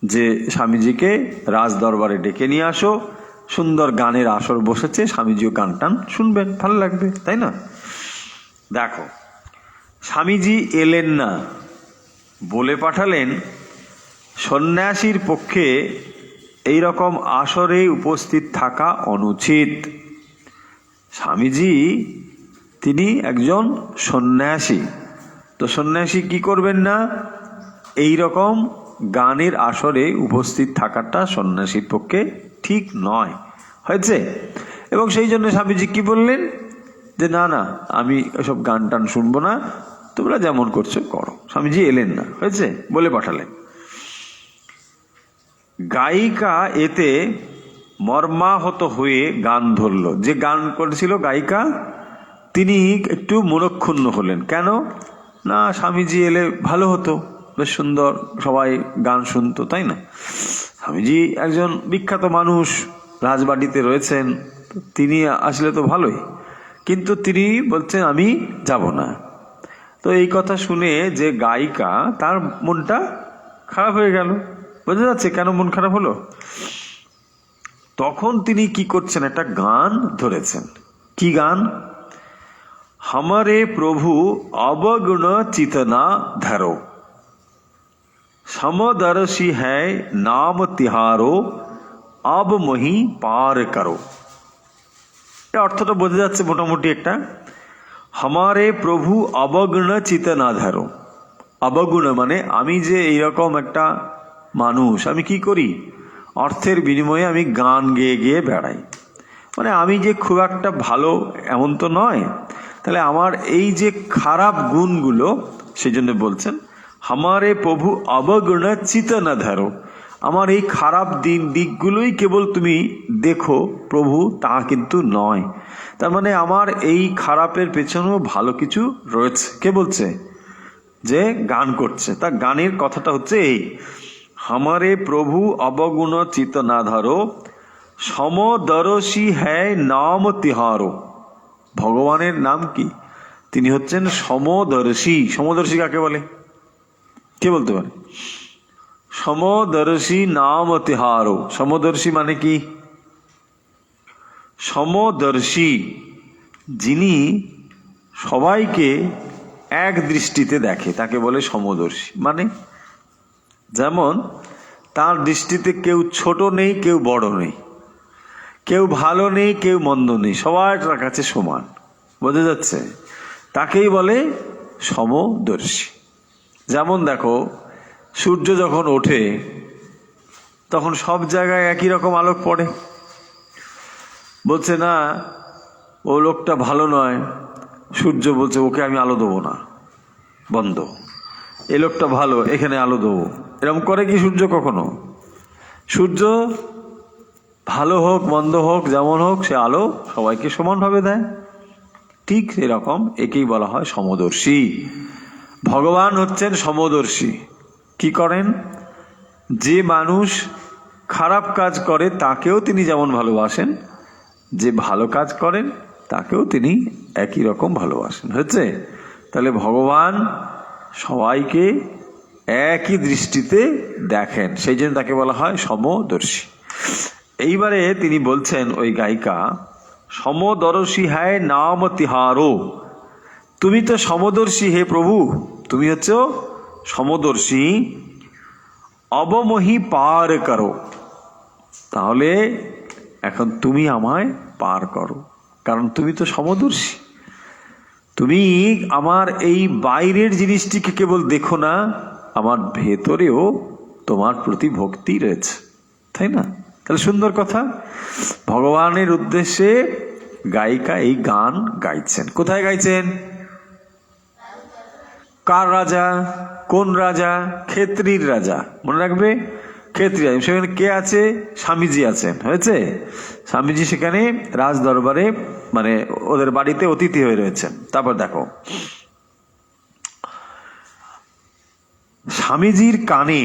যে স্বামীজিকে রাজ দরবারে ডেকে নিয়ে আসো, সুন্দর গানের আসর বসেছে, স্বামীজিও গান টান শুনবেন, ভালো লাগবে, তাই না? দেখো, স্বামীজি এলেন না, বলে পাঠালেন সন্ন্যাসীর পক্ষে এই রকম আসরে উপস্থিত থাকা অনুচিত। স্বামীজি তিনি একজন সন্ন্যাসী, তো সন্ন্যাসী কি করবেন না? এই রকম গানের আসরে উপস্থিত থাকাটা সন্ন্যাসীর পক্ষে ঠিক নয়। হয়েছে, এবং সেই জন্য স্বামীজি কি বললেন যে না না, আমি এসব গান টান শুনবো না, তোমরা যেমন করছো করো। স্বামীজি এলেন না, হয়েছে, বলে পাঠালেন। গায়িকা এতে মর্মাহত হয়ে গান ধরল। যে গান করেছিল গায়িকা, তিনি একটু মনক্ষুণ্ণ হলেন। কেন না, স্বামীজি এলে ভালো হতো, বেশ সুন্দর সবাই গান শুনতো, তাই না? স্বামীজি একজন বিখ্যাত মানুষ, রাজবাড়িতে রয়েছেন, তিনি আসলে তো ভালোই, কিন্তু তিনি বলছেন আমি যাব না। তো এই কথা শুনে যে গায়িকা, তার মনটা খারাপ হয়ে গেল। বোঝা যাচ্ছে কেন মন খারাপ হলো? তখন তিনি কি করছেন, একটা গান ধরেছেন। কি গান? हमारे प्रभु अवगुण चितना धरो, समदर्शी है नाम तिहारो, अब मही पार करो। অর্থটা বোঝা যাচ্ছে মোটামুটি একটা। हमारे प्रभु अवगुण चितना धरो, অবগুণ মানে আমি যে এইরকম একটা মানুষ, আমি কি করি? অর্থের বিনিময়ে আমি গান গেয়ে গেয়ে বেড়াই, মানে আমি যে খুব একটা ভালো এমন তো নয়। তাহলে আমার এই যে খারাপ গুণগুলো, সেই জন্য বলছেন হামারে প্রভু অবগুণ চিত না ধরো, আমার এই খারাপ দিকগুলোই কেবল তুমি দেখো প্রভু, তা কিন্তু নয়। তার মানে আমার এই খারাপের পেছনেও ভালো কিছু রয়েছে। কে বলছে? যে গান করছে, তা গানের কথাটা হচ্ছে এই, হামারে প্রভু অবগুণ চিত না ধরো, সমদর্শী হ্যায় নাম তিহারো। ভগবানের নাম কি? তিনি হচ্ছেন সমদর্শী। সমদর্শী কাকে বলে? কে বলতে পারে? সমদর্শী নাম তিহারো। সমদর্শী মানে কি? সমদর্শী, যিনি সবাইকে এক দৃষ্টিতে দেখে তাকে বলে সমদর্শী। মানে যেমন তার দৃষ্টিতে কেউ ছোট নেই, কেউ বড় নেই, কেউ ভালো নেই, কেউ মন্দ নেই, সবার কাছে সমান। বোঝা যাচ্ছে? তাকেই বলে সমদর্শী। যেমন দেখো, সূর্য যখন ওঠে তখন সব জায়গায় একই রকম আলোক পড়ে। বলছে না ও লোকটা ভালো নয়, সূর্য বলছে ওকে আমি আলো দেবো না, বন্ধ। এই লোকটা ভালো, এখানে আলো দেবো। এরকম করে কি সূর্য কখনো? সূর্য ভালো হোক মন্দ হোক যেমন হোক, সে আলো সবাইকে সমানভাবে দেয়। ঠিক এরকম একেই বলা হয় সমদর্শী। ভগবান হচ্ছেন সমদর্শী। কি করেন? যে মানুষ খারাপ কাজ করে তাকেও তিনি যেমন ভালোবাসেন, যে ভালো কাজ করেন তাকেও তিনি একই রকম ভালোবাসেন। হচ্ছে? তাহলে ভগবান সবাইকে একই দৃষ্টিতে দেখেন, সেই জন্য তাকে বলা হয় সমদর্শী। এইবারে তিনি বলছেন ওই গায়িকা, সমদর্শী হ্যায় নাম তিহারো। তুমি তো সমদর্শী হে প্রভু, তুমি হচ্ছে সমদর্শী। অবমহি পার করো, তাহলে এখন তুমি আমায় পার করো, কারণ তুমি তো সমদর্শী। তুমি আমার এই বাইরের জিনিসটিকে কেবল দেখো না, আমার ভেতরেও তোমার প্রতি ভক্তি রয়েছে, তাই না? তাহলে সুন্দর কথা। ভগবানের উদ্দেশ্যে গায়িকা এই গান গাইছেন। কোথায় গাইছেন? কার রাজা? কোন রাজা? ক্ষেত্রীর রাজা। মনে রাখবে, ক্ষেত্রী। সেখানে কে আছে? স্বামীজি আছেন। হয়েছে? স্বামীজি সেখানে রাজ দরবারে, মানে ওদের বাড়িতে অতিথি হয়ে রয়েছেন। তারপর দেখো, স্বামীজির কানে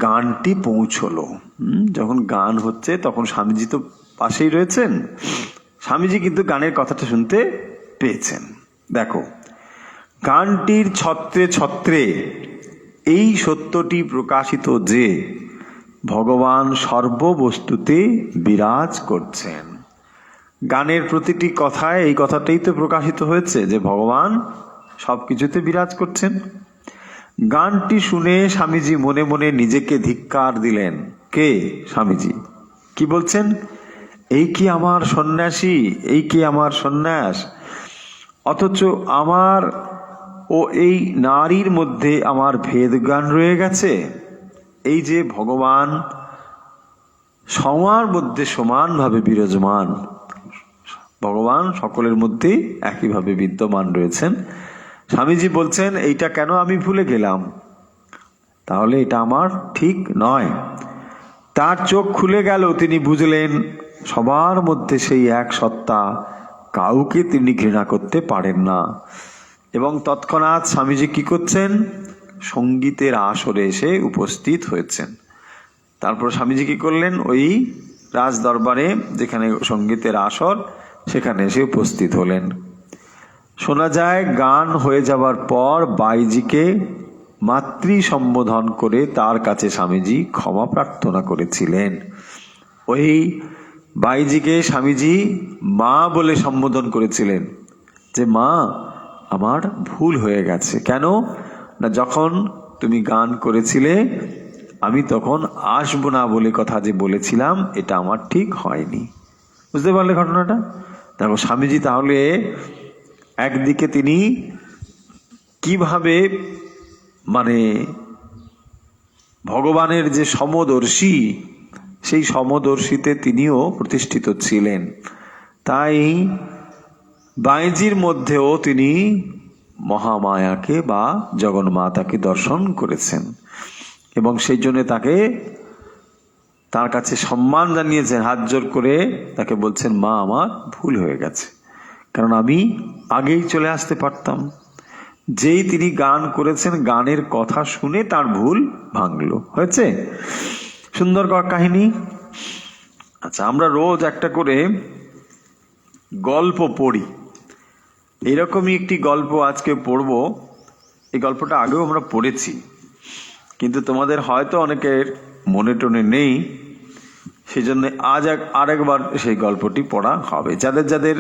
গানটি পৌঁছলো। যখন গান হচ্ছে তখন স্বামীজি তো পাশেই রয়েছেন, স্বামীজি কিন্তু গানের কথাটা শুনতে পেয়েছেন। দেখো, গানটির ছত্রে ছত্রে এই সত্যটি প্রকাশিত যে ভগবান সর্ববস্তুতে বিরাজ করছেন। গানের প্রতিটি কথায় এই কথাটাই তো প্রকাশিত হয়েছে যে ভগবান সবকিছুতে বিরাজ করছেন। গানটি শুনে স্বামীজি মনে মনে নিজেকে ধিক্কার দিলেন। কে? স্বামীজি। কি বলছেন? এই কি আমার সন্ন্যাসী, এই কি আমার সন্ন্যাস, অথচ আমার ও এই নারীর মধ্যে আমার ভেদ জ্ঞান রয়ে গেছে। এই যে ভগবান সবার মধ্যে সমানভাবে বিরাজমান, ভগবান সকলের মধ্যে একইভাবে বিদ্যমান রয়েছেন। স্বামীজি বলছেন এইটা কেন আমি ভুলে গেলাম, তাহলে এটা আমার ঠিক নয়। তার চোখ খুলে গেল, তিনি বুঝলেন সবার মধ্যে সেই এক সত্তা, কাউকে তিনি ঘৃণা করতে পারেন না। এবং তৎক্ষণাৎ স্বামীজি কি করছেন? সঙ্গীতের আসরে এসে উপস্থিত হয়েছেন। তারপর স্বামীজি কি করলেন? ওই রাজ দরবারে যেখানে সঙ্গীতের আসর, সেখানে এসে উপস্থিত হলেন। শোনা যায় গান হয়ে যাবার পর বাইজিকে মাতৃ সম্বোধন করে তার কাছে স্বামীজি ক্ষমা প্রার্থনা করেছিলেন। ওই বাইজিকে স্বামীজি মা বলে সম্বোধন করেছিলেন, যে মা আমার ভুল হয়ে গেছে। কেন না, যখন তুমি গান করেছিলে আমি তখন আসবো না বলে কথা যে বলেছিলাম, এটা আমার ঠিক হয়নি। বুঝতে পারলে ঘটনাটা? দেখো, স্বামীজি তাহলে একদিকে তিনি কিভাবে, মানে ভগবানের যে সমদর্শী, সেই সমদর্শীতে তিনিও প্রতিষ্ঠিত ছিলেন। তাই বাইজির মধ্যেও তিনি মহামায়াকে বা জগন্মাতাকে দর্শন করেছেন এবং সেই জন্য তাকে, তার কাছে সম্মান জানিয়েছেন, হাত জোর করে তাকে বলছেন মা আমার ভুল হয়ে গেছে, কারণ আমি আগেই চলে আসতে পারতাম। যেই তিনি গান করেছেন, গানের কথা শুনে তার ভুল ভাঙলো। হয়েছে? সুন্দর কাহিনী। আচ্ছা, আমরা রোজ একটা করে গল্প পড়ি, এরকমই একটি গল্প আজকে পড়ব। এই গল্পটা আগেও আমরা পড়েছি, কিন্তু তোমাদের হয়তো অনেকের মনে টনে নেই। সেই জন্য আজ আরেকবার সেই গল্পটি পড়া হবে। যাদের যাদের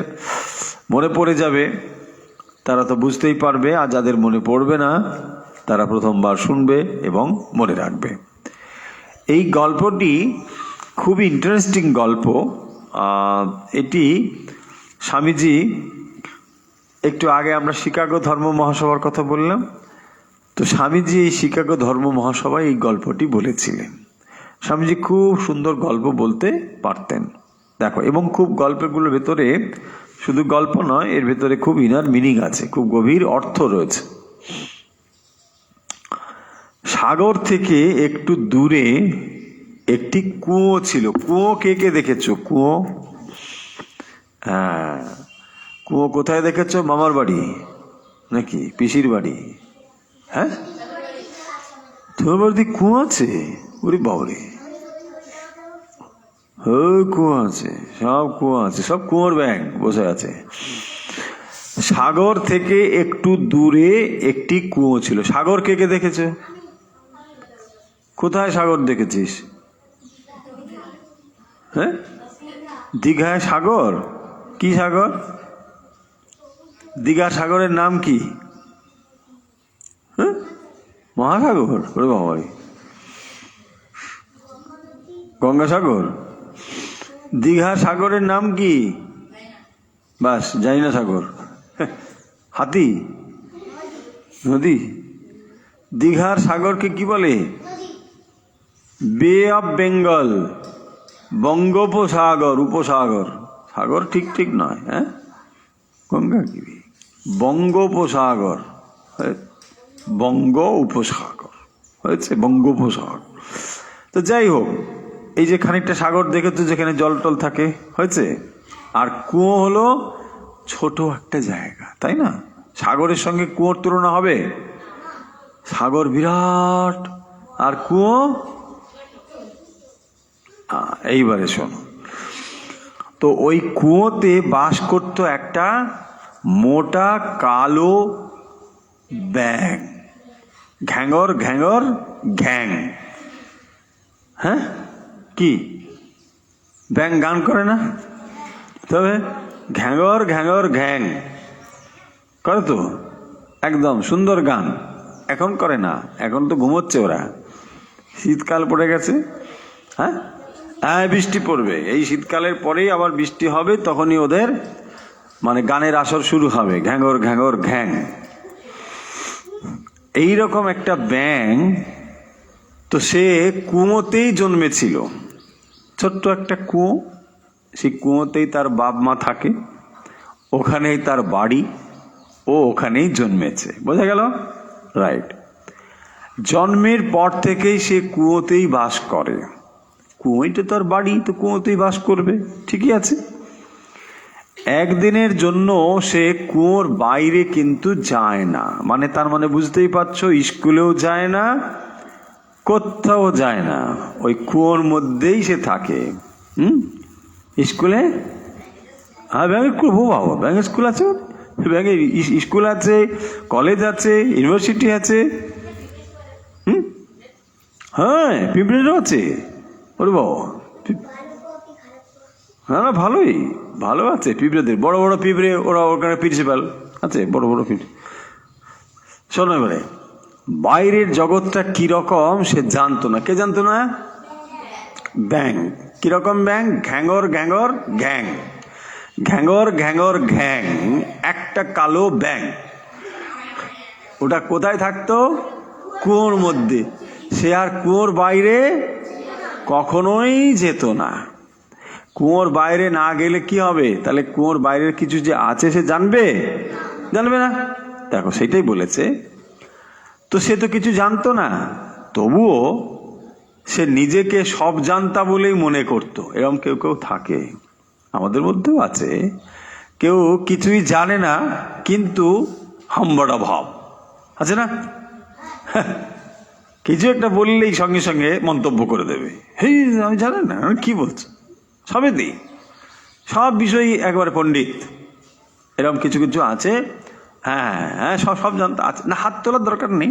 মনে পড়ে যাবে তারা তো বুঝতেই পারবে, আর যাদের মনে পড়বে না তারা প্রথমবার শুনবে এবং মনে রাখবে। এই গল্পটি খুবই ইন্টারেস্টিং গল্প। এটি স্বামীজি, একটু আগে আমরা শিকাগো ধর্ম মহাসভার কথা বললাম, তো স্বামীজি এই শিকাগো ধর্ম মহাসভায় এই গল্পটি বলেছিলেন। স্বামীজি খুব সুন্দর গল্প বলতে পারতেন, দেখো, এবং খুব গল্পগুলোর ভেতরে শুধু গল্প নয়, এর ভেতরে খুব ইনার মিনিং আছে, খুব গভীর অর্থ রয়েছে। সাগর থেকে একটু দূরে একটি কুয়ো ছিল। কুয়ো কে কে দেখেছো? কুয়ো, হ্যাঁ, কুয়ো কোথায় দেখেছো? মামার বাড়ি নাকি পিসির বাড়ি? হ্যাঁ, তোমার বাড়িতে কুয়ো আছে? ওরে বাবরে, কুয়ো আছে, সব কুয়ো আছে, সব কুয়োর ব্যাং বসে আছে। সাগর থেকে একটু দূরে একটি কুয়ো ছিল। সাগর কে কে দেখেছো? কোথায় সাগর দেখেছিস? হ্যাঁ, দীঘায় সাগর? কি সাগর? দীঘা সাগরের নাম কি? হ্যাঁ, মহাসাগর? ওরে বাবা, গঙ্গাসাগর? দীঘা সাগরের নাম কি? বাস জানি না। সাগর, হাতি, নদী? দীঘার সাগরকে কি বলে? বে অফ বেঙ্গল, বঙ্গোপসাগর। উপসাগর, সাগর ঠিক ঠিক নয়। হ্যাঁ, গঙ্গা কি? বঙ্গোপসাগর, বঙ্গ উপসাগর হয়েছে, বঙ্গোপসাগর। তো যাই হোক, এই যে খানিকটা সাগর দেখেছো যেখানে জল টল থাকে, হয়েছে। আর কুয়ো হলো ছোট একটা জায়গা, তাই না? সাগরের সঙ্গে কুয়োর তুলনা হবে? সাগর বিরাট, আর কুয়ো। এইবারে শোনো, তো ওই কুয়োতে বাস করতো একটা মোটা কালো ব্যাং, ঘ্যাঙর ঘ্যাঙর ঘ্যাং। হ্যাঁ, কি ব্যাং গান করে না? তবে ঘ্যাঙর ঘ্যাঙর ঘ্যাং করে তো, একদম সুন্দর গান। এখন করে না, এখন তো ঘুমোচ্ছে ওরা, শীতকাল পড়ে গেছে। হ্যাঁ, হ্যাঁ, বৃষ্টি পড়বে, এই শীতকালের পরেই আবার বৃষ্টি হবে, তখনই ওদের মানে গানের আসর শুরু হবে, ঘ্যাঙর ঘ্যাঙর ঘ্যাং। এইরকম একটা ব্যাং, তো সে কুয়োতেই জন্মেছিল, ছোট্ট একটা কুয়ো। সেই কুয়োতেই তার বাপ মা থাকে, ওখানেই তার বাড়ি, ও ওখানেই জন্মেছে। বোঝা গেল? রাইট। জন্মের পর থেকেই সে কুয়োতেই বাস করে। কুয়োইটা তার বাড়ি, তো কুয়োতেই বাস করবে, ঠিকই আছে। একদিনের জন্য সে কুয়োর বাইরে কিন্তু যায় না, মানে তার মানে বুঝতেই পারছো, স্কুলেও যায় না, কোথাও যায় না, ওই কুয়োর মধ্যেই সে থাকে। স্কুলে, হ্যাঁ, ব্যাঙের স্কুল, বাবা, ব্যাঙের স্কুল আছে, ব্যাঙের স্কুল আছে, কলেজ আছে, ইউনিভার্সিটি আছে। হ্যাঁ, পিঁপড়েরও আছে। ওরে বাবা, না না, ভালোই, ভালো আছে পিঁপড়েদের, বড় বড় পিঁপড়ে, ওরা ওখানে প্রিন্সিপাল আছে, বড় বড় পিঁপড়ে। শোনো, এবারে বাইরের জগৎটা কিরকম সে জানতো না। কে জানতো না? ব্যাং। কিরকম ব্যাং? ঘ্যাঙর ঘ্যাঙর ঘ্যাং, ঘ্যাঙর ঘ্যাঙর ঘ্যাং, একটা কালো ব্যাং। ওটা কোথায় থাকতো? কুয়োর মধ্যে। সে আর কুয়োর বাইরে কখনোই যেত না। কুয়োর বাইরে না গেলে কি হবে? তাহলে কুয়োর বাইরের কিছু যে আছে সে জানবে? জানবে না। দেখো, সেটাই বলেছে। তো সে তো কিছু জানতো না, তবুও সে নিজেকে সব জানতা বলেই মনে করত। এরকম কেউ কেউ থাকে, আমাদের মধ্যেও আছে। কেউ কিছুই জানে না, কিন্তু হাম্বড়া ভাব আছে না? কিছু একটা বললেই সঙ্গে সঙ্গে মন্তব্য করে দেবে, হেই আমি জানি না, কি বলছো, সবে দিই, সব বিষয়ই একবারে পণ্ডিত। এরকম কিছু কিছু আছে। হ্যাঁ হ্যাঁ, সব সব জানতে আছে না, হাত তোলার দরকার নেই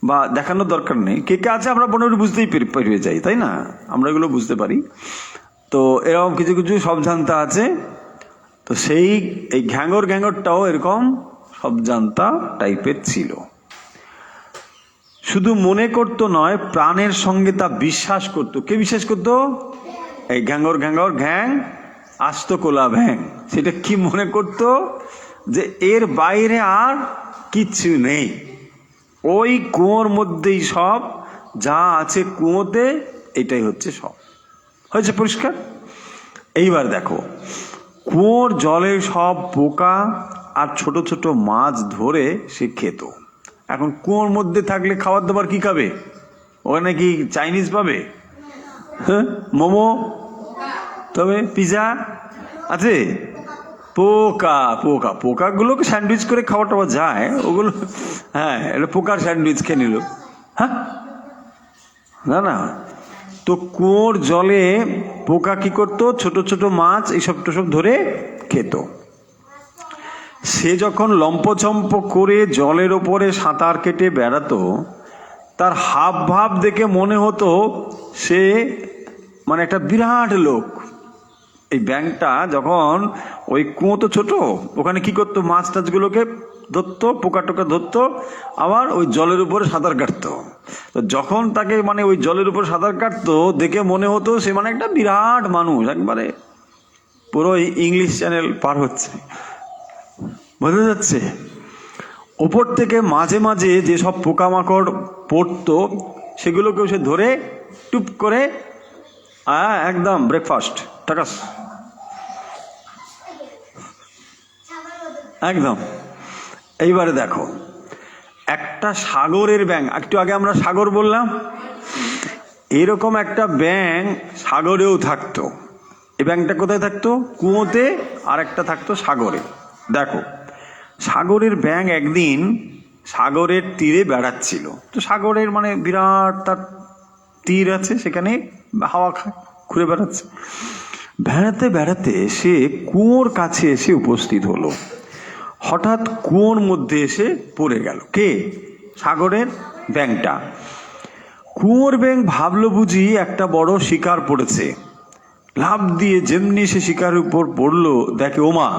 বা দেখানোর দরকার নেই। কে কে আছে আমরা মোটামুটি বুঝতেই পেরে যাই, তাই না? আমরা এগুলো বুঝতে পারি। তো এরকম কিছু কিছু সব জানতা আছে। তো সেই এই ঘ্যাঙরটাও এরকম সব জানতা টাইপের ছিল। শুধু মনে করতো নয়, প্রাণের সঙ্গে তা বিশ্বাস করতো। কে বিশ্বাস করতো? এই ঘ্যাং আস্ত কোলা ভ্যাং, সেটা কি মনে করতো? যে এর বাইরে আর কিচ্ছু নেই, ওই কুয়োর মধ্যেই সব যা আছে কুয়োতে, এটাই হচ্ছে সব। হয়েছে পরিষ্কার? এইবার দেখো, কুয়োর জলে সব পোকা আর ছোট ছোট মাছ ধরে সে খেত। এখন কুয়োর মধ্যে থাকলে খাবার দাবার কি খাবে? ওখানে কি চাইনিজ পাবে? হ্যাঁ, মোমো, তবে পিজা আছে? পোকাগুলোকে স্যান্ডউইচ করে খাওয়া টাওয়া যায় ওগুলো। হ্যাঁ, এটা পোকার স্যান্ডউইচ খেয়ে নিল। হ্যাঁ, না। তো কুয়োর জলে পোকা কি করতো? ছোট ছোট মাছ এইসব টোসব ধরে খেত। সে যখন লম্পচম্প করে জলের ওপরে সাঁতার কেটে বেড়াতো, তার হাব ভাব দেখে মনে হতো সে মানে একটা বিরাট লোক। এই ব্যাঙটা যখন ওই কুয়ো তো ছোট, ওখানে কি করতো? মাছ টাছগুলোকে ধরতো, পোকা টোকা ধরতো, আবার ওই জলের উপরে সাঁতার কাটতো। তো যখন তাকে মানে ওই জলের উপরে সাঁতার কাটতো দেখে মনে হতো সে মানে একটা বিরাট মানুষ, একবারে পুরো ইংলিশ চ্যানেল পার হচ্ছে। বোঝা যাচ্ছে? ওপর থেকে মাঝে মাঝে যেসব পোকামাকড় পড়তো সেগুলোকেও সে ধরে টুপ করে একদম ব্রেকফাস্ট টাকাস একদম। এইবারে দেখো, একটা সাগরের ব্যাঙ, একটু আগে আমরা সাগর বললাম, এরকম একটা ব্যাঙ সাগরেও থাকতো। এই ব্যাঙটা কোথায় থাকতো? কুয়োতে, আর একটা থাকতো সাগরে। দেখো, সাগরের ব্যাঙ একদিন সাগরের তীরে বেড়াচ্ছিল। তো সাগরের মানে বিরাট তার তীর আছে, সেখানে হাওয়া ঘুরে বেড়াচ্ছে। বেড়াতে বেড়াতে সে কুয়োর কাছে এসে উপস্থিত হলো। হঠাৎ কুয়োর মধ্যে এসে পড়ে গেল। কে? সাগরের ব্যাঙটা। কুয়োর ব্যাঙ ভাবলো বুঝি একটা বড় শিকার পড়েছে। লাফ দিয়ে যেমনি সে শিকারের উপর পড়লো, দেখে ওমা,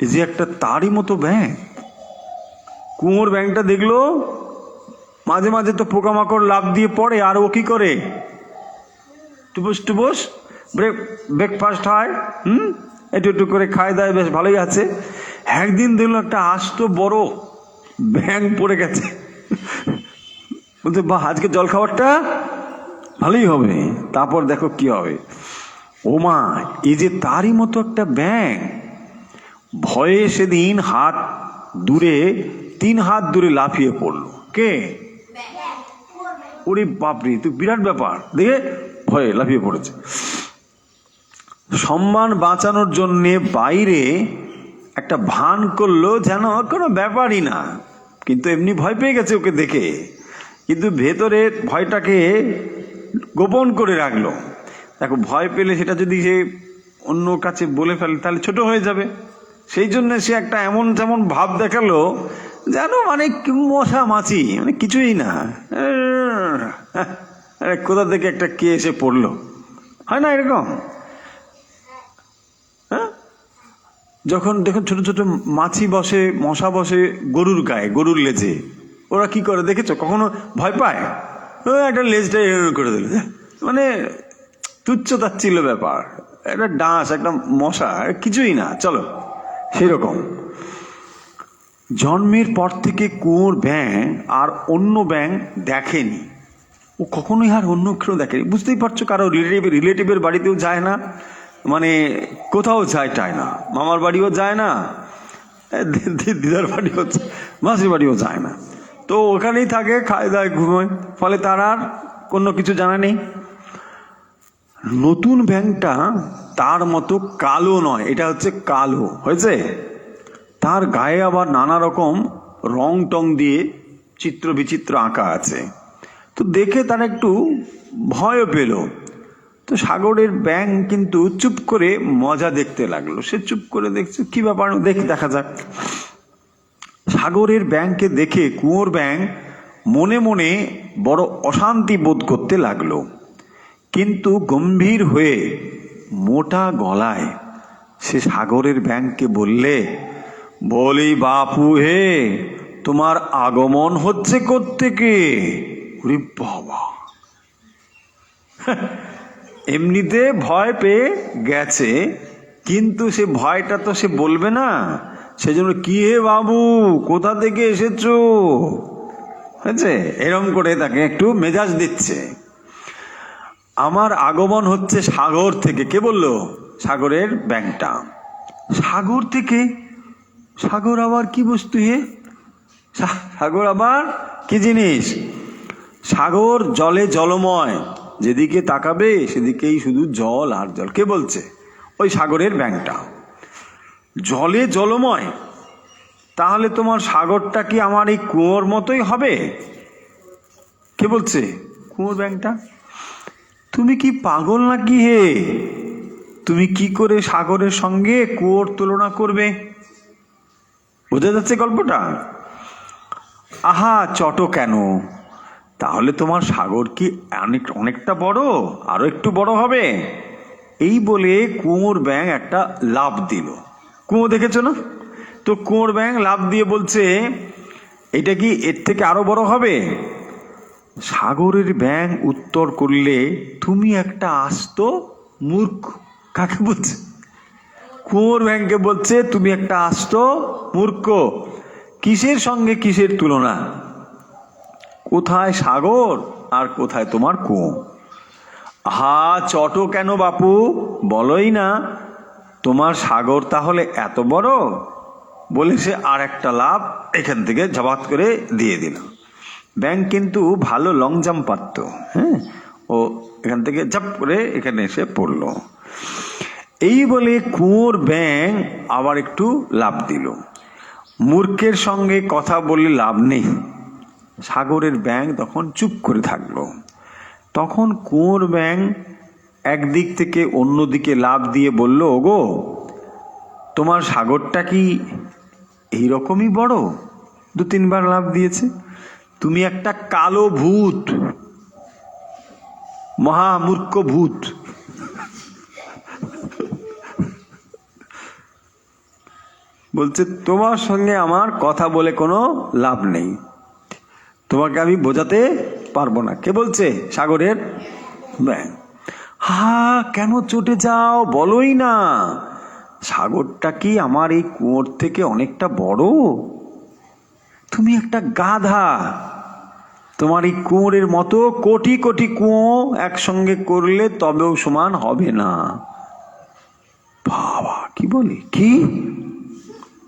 এই যে একটা তারই মতো ব্যাঙ। কুয়োর ব্যাঙটা দেখলো মাঝে মাঝে তো পোকামাকড় লাফ দিয়ে পড়ে, আর ও কি করে? টুবুস ব্রেকফাস্ট হয়, একটু করে খায় দায়, বেশ ভালোই আছে। একদিন দেখলো একটা আস্ত বড় ব্যাঙ পড়ে গেছে। বলছে, বাহ, আজকে জল খাবারটা ভালোই হবে। তারপর দেখো কি হবে। ওমা, এই যে তারই মতো একটা ব্যাঙ। ভয়ে সেদিন 3 হাত দূরে লাফিয়ে পড়লো। কে? ওরে বাপরে, তো বিরাট ব্যাপার, দেখে ভয়ে লাফিয়ে পড়েছে। সম্মান বাঁচানোর জন্যে বাইরে একটা ভান করলো যেন কোনো ব্যাপারই না, কিন্তু এমনি ভয় পেয়ে গেছে ওকে দেখে, কিন্তু ভেতরে ভয়টাকে গোপন করে রাখলো। দেখো, ভয় পেলে সেটা যদি সে অন্য কাছে বলে ফেলে তাহলে ছোট হয়ে যাবে। সেই জন্য সে একটা এমন তেমন ভাব দেখালো যেন মানে মশা মাছি, মানে কিছুই না। কোথা থেকে একটা কে এসে পড়লো, হয় না এরকম? হ্যাঁ, যখন দেখুন ছোট ছোট মাছি বসে, মশা বসে গরুর গায়ে, গরুর লেজে, ওরা কি করে দেখেছো? কখনো ভয় পায়? একটা লেজটা করে দিল, মানে তুচ্ছ তাচ্ছিল্য ব্যাপার, একটা ডাঁশ, একটা মশা, কিছুই না। চলো, সেরকম জন্মের পর থেকে কুয়োর ব্যাঙ আর অন্য ব্যাঙ দেখেনি। ও কখনোই আর অন্য কেউ দেখেনি। বুঝতেই পারছো, কারো রিলেটিভের বাড়িতেও যায় না, মানে কোথাও যায় না, মামার বাড়িও যায় না, দিদার বাড়িও, মাসির বাড়িও যায় না। তো ওখানেই থাকে, খায় দায় ঘুমোয়, ফলে তার আর কোনো কিছু জানা নেই। নতুন ব্যাঙটা তার মতো কালো নয়, এটা হচ্ছে কালো হয়েছে। তার গায়ে আবার নানা রকম রং টং দিয়ে চিত্র বিচিত্র আঁকা আছে। তো দেখে তার একটু ভয়ও পেল। তো সাগরের ব্যাঙ কিন্তু চুপ করে মজা দেখতে লাগলো। সে চুপ করে দেখছে, কি ব্যাপার, দেখা যাক। সাগরের ব্যাঙকে দেখে কুয়োর ব্যাঙ মনে মনে বড় অশান্তি বোধ করতে লাগলো, কিন্তু গম্ভীর হয়ে মোটা গলায় সে সাগরের ব্যাঙকে বললে, বলি বাপু হে, তোমার আগমন হচ্ছে কোত্থেকে? ওরে বাবা, এমনিতে ভয় পেয়ে গেছে, কিন্তু সে ভয়টা তো সে বলবে না, সেজন্য কি হে বাবু, কোথা থেকে এসেছো, হয়েছে এরম করে তাকে একটু মেজাজ দিচ্ছে। আমার আগমন হচ্ছে সাগর থেকে। কে বললো? সাগরের ব্যাঙটা। সাগর থেকে? সাগর আবার কি বস্তু হে? সাগর আবার কি জিনিস? সাগর জলে জলময়, যেদিকে তাকাবে সেদিকেই শুধু জল আর জল। কে বলছে? ওই সাগরের ব্যাঙটা। জলে জলময়, তাহলে তোমার সাগরটা কি আমার এই কুয়োর মতোই হবে? কে বলছে? কুয়োর ব্যাঙটা। তুমি কি পাগল নাকি হে? তুমি কি করে সাগরের সঙ্গে কুয়োর তুলনা করবে? বোঝা যাচ্ছে গল্পটা? আহা চটো কেন, তাহলে তোমার সাগর কি অনেকটা বড়, আরো একটু বড় হবে? এই বলে কুয়োর ব্যাঙ একটা লাফ দিল। কুয়ো দেখেছো না? তো কুয়োর ব্যাঙ লাফ দিয়ে বলছে, এটা কি এর থেকে আরো বড় হবে? সাগরের ব্যাঙ উত্তর করলে, তুমি একটা আস্ত মূর্খ। কাকে বলছে? কুয়োর ব্যাঙকে বলছে, তুমি একটা আস্ত মূর্খ। কিসের সঙ্গে কিসের তুলনা? কোথায় সাগর আর কোথায় তোমার কুয়ো? হা চটো কেন বাপু, বলোই না, তোমার সাগর তাহলে এত বড়? বলে সে আর একটা লাফ এখান থেকে ঝপাত করে দিয়ে দিল। ব্যাঙ কিন্তু ভালো লং জাম্প পারত। হ্যাঁ, ও এখান থেকে ঝাপ করে এখানে এসে পড়ল। এই বলে কুয়োর ব্যাঙ আবার একটু লাফ দিল। মূর্খের সঙ্গে কথা বলে লাভ নেই। সাগরের ব্যাঙ তখন চুপ করে থাকলো। তখন কুয়োর ব্যাঙ একদিক থেকে অন্য দিকে লাফ দিয়ে বলল, ওগো, তোমার সাগরটা কি এইরকমই বড়? 2-3 বার লাফ দিয়েছে। তুমি একটা কালো ভূত, মহামূর্খ ভূত। বলছে, তোমার সঙ্গে আমার কথা বলে কোনো লাভ নেই, তোমাকে আমি বোঝাতে পারবো না। কে বলছে? সাগরের ব্যাঙ। হা কেন চটে যাও, বলোই না, সাগরটা কি আমার এই কুয়োর থেকে অনেকটা বড়? তুমি একটা গাধা, তোমার এই কুয়োর মতো কোটি কোটি কুয়ো একসঙ্গে করলে তবেও সমান হবে না। বাবা, কি বলে? কি,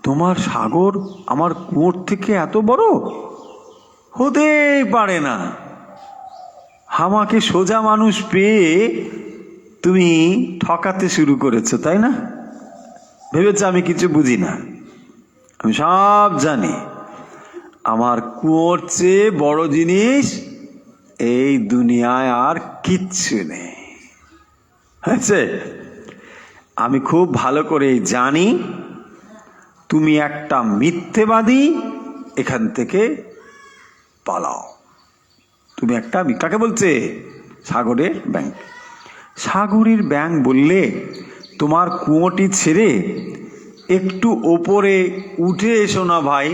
তোমার সাগর আমার কুয়োর থেকে এত বড়? হতেই পারে না। আমাকে সোজা মানুষ পেয়ে তুমি ঠকাতে শুরু করেছো, তাই না? ভেবেছো আমি কিছু বুঝি না? আমি সব জানি। আমার কুয়োর চেয়ে বড় জিনিস এই দুনিয়ায় আর কিচ্ছু নেই। হয়েছে? আমি খুব ভালো করে জানি তুমি একটা মিথ্যেবাদী, এখান থেকে পালাও। তুমি একটা, কাকে বলছে? সাগরের ব্যাঙ। সাগরের ব্যাঙ বললে, তোমার কুয়োটি ছেড়ে একটু ওপরে উঠে এসো না ভাই,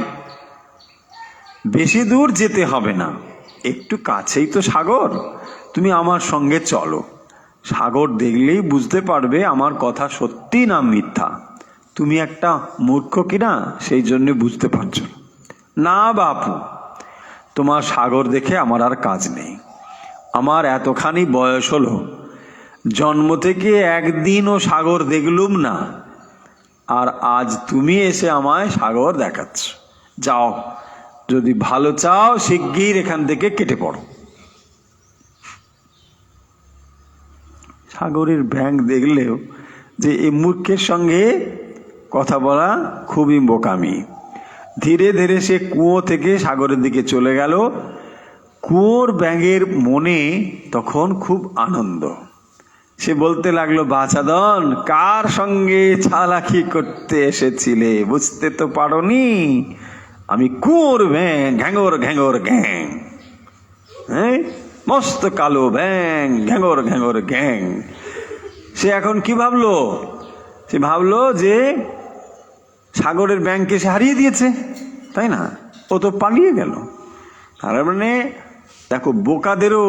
বেশি দূর যেতে হবে না, একটু কাছেই তো সাগর, তুমি আমার সঙ্গে চলো। সাগর দেখলেই বুঝতে পারবে আমার কথা সত্যি না মিথ্যা। তুমি একটা মূর্খ কিনা সেই জন্য বুঝতে পারছো না। বাপু, তোমার সাগর দেখে আমার আর কাজ নেই। আমার এতখানি বয়স হলো, জন্ম থেকে একদিনও সাগর দেখলুম না, আর আজ তুমি এসে আমায় সাগর দেখাচ্ছ। যাও, যদি ভালো চাও শিগগির এখান থেকে কেটে পড়ো। সাগরের ব্যাঙ দেখলেও যে এই মূর্খের সঙ্গে কথা বলা খুবই বোকামি। ধীরে ধীরে সে কুয়ো থেকে সাগরের দিকে চলে গেল। কুয়োর ব্যাঙের মনে তখন খুব আনন্দ। সে বলতে লাগলো, বাছাধন, কার সঙ্গে চালাকি করতে এসেছিলে? বুঝতে তো পারোনি আমি কুয়োর ব্যাঙ, ঘ্যাঙর ঘ্যাঙর গ্যাং। হ্যাঁ, মস্ত কালো ব্যাঙ, ঘ্যাঙর ঘ্যাঙর গ্যাং। সে এখন কি ভাবলো? সে ভাবলো যে সাগরের ব্যাংকে সে হারিয়ে দিয়েছে, তাই না? ও তো পালিয়ে গেল। তার মানে দেখো, বোকাদেরও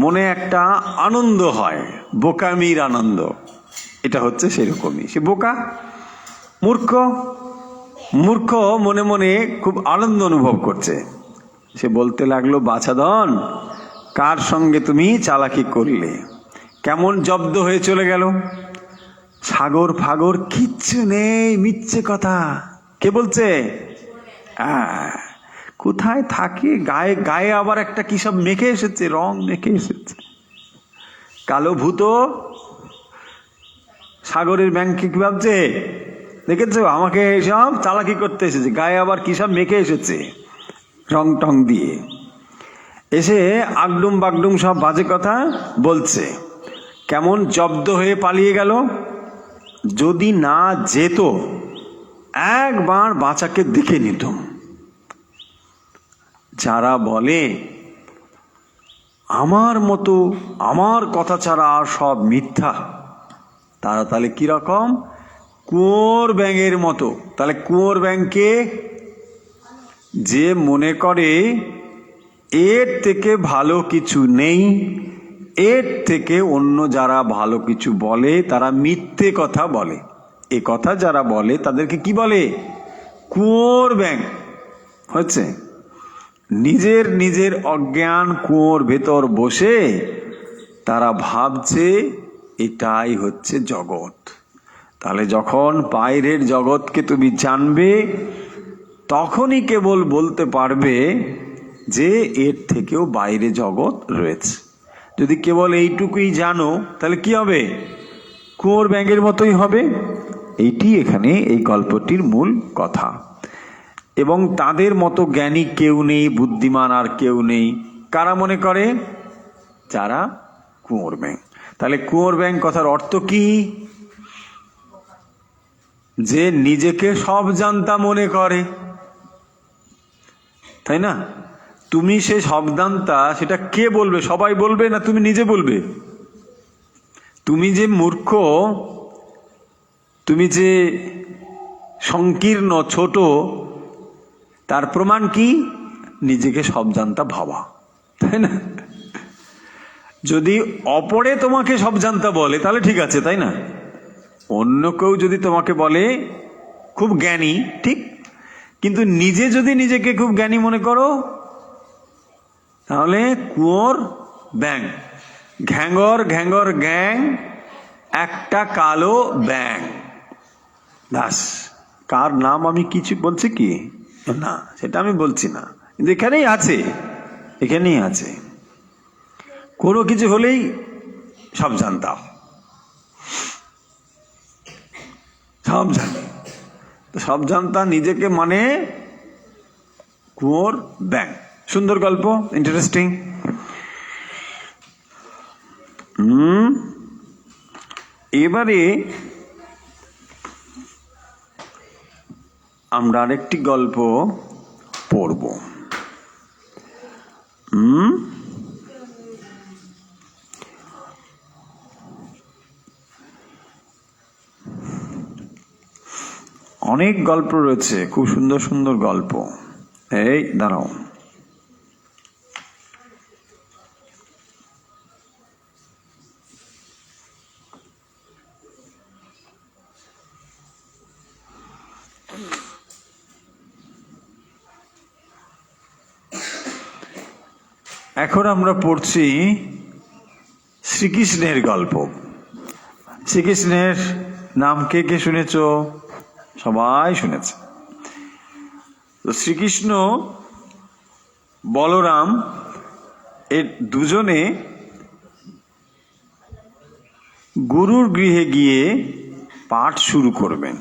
মনে একটা আনন্দ হয়, বোকামির আনন্দ। এটা হচ্ছে সেরকমই। সে বোকা, মূর্খ, মূর্খ মনে মনে খুব আনন্দ অনুভব করছে। সে বলতে লাগলো, বাছাধন, কার সঙ্গে তুমি চালাকি করলে? কেমন জব্দ হয়ে চলে গেল। সাগর ফাগর কিচ্ছু নেই, মিথ্যে কথা। কে বলছে? কোথায় থাকে? গায়ে গায়ে আবার একটা কি সব মেখে এসেছে, রং মেখে এসেছে। কালো ভূত সাগরের ব্যাংকে কি ভাবছে? দেখেছো, আমাকে সব চালাকি করতে এসেছে, গায়ে আবার কি সব মেখে এসেছে রং টং দিয়ে, এসে আগডুম বাগডুম সব বাজে কথা বলছে। কেমন জব্দ হয়ে পালিয়ে গেল। যদি না যেত, একবার বাঁচাকে দেখে নিত। যারা বলে আমার মতো, আমার কথা ছাড়া আর সব মিথ্যা, তারা তাহলে কিরকম? কুয়োর ব্যাঙের মতো। তাহলে কুয়োর ব্যাঙকে যে মনে করে এর থেকে ভালো কিছু নেই, এর থেকে অন্য যারা ভালো কিছু বলে তারা মিথ্যে কথা বলে, এ কথা যারা বলে তাদেরকে কি বলে? কুয়োর ব্যাঙ। হচ্ছে নিজের নিজের অজ্ঞান কুয়োর ভেতর বসে তারা ভাবছে এটাই হচ্ছে জগৎ। তাহলে যখন বাইরের জগৎকে তুমি জানবে, তখনই কেবল বলতে পারবে যে এর থেকেও বাইরে জগৎ রয়েছে। যদি কেবল এইটুকুই জানো, তাহলে কি হবে? কুয়োর ব্যাঙের মতোই হবে। এইটি এখানে এই গল্পটির মূল কথা। এবং তাদের মতো জ্ঞানী কেউ নেই, বুদ্ধিমান আর কেউ নেই। কারা মনে করে? যারা কুয়োর ব্যাঙ। তাহলে কুয়োর ব্যাঙ কথার অর্থ কি? যে নিজেকে সব জানতা মনে করে, তাই না? তুমি সে সব জানতা, সেটা কে বলবে? সবাই বলবে না তুমি নিজে বলবে? তুমি যে মূর্খ, তুমি যে সংকীর্ণ, ছোট, তার প্রমাণ কি? নিজেকে সব জানতা ভাবা, তাই না? যদি অপরে তোমাকে সব জানতা বলে তাহলে ঠিক আছে, তাই না? অন্য কেউ যদি তোমাকে বলে খুব জ্ঞানী, ঠিক, কিন্তু নিজে যদি নিজেকে খুব জ্ঞানী মনে করো, তাহলে কুয়োর ব্যাঙ। ঘ্যাঙ্গর ঘ্যাঙ্গর গ্যাং, একটা কালো ব্যাঙ। ব্যাস। কার নাম আমি কিছু বলছি কি না, সেটা আমি বলছি না, কিন্তু এখানেই আছে, এখানেই আছে। কোনো কিছু হলেই সব জানতাম, সব জানি, সব জানতা নিজেকে মানে কুয়োর ব্যাঙ। সুন্দর গল্প, ইন্টারেস্টিং। এবারে আমরা আরেকটি গল্প পড়ব। অনেক গল্প রয়েছে, খুব সুন্দর সুন্দর গল্প। এই দাঁড়াও, এখন আমরা পড়ছি শ্রীকৃষ্ণের গল্প। শ্রীকৃষ্ণের নাম কে কে শুনেছ? সবাই শুনেছে। তো শ্রীকৃষ্ণ, বলরাম, এর দুজনে গুরুর গৃহে গিয়ে পাঠ শুরু করবেন।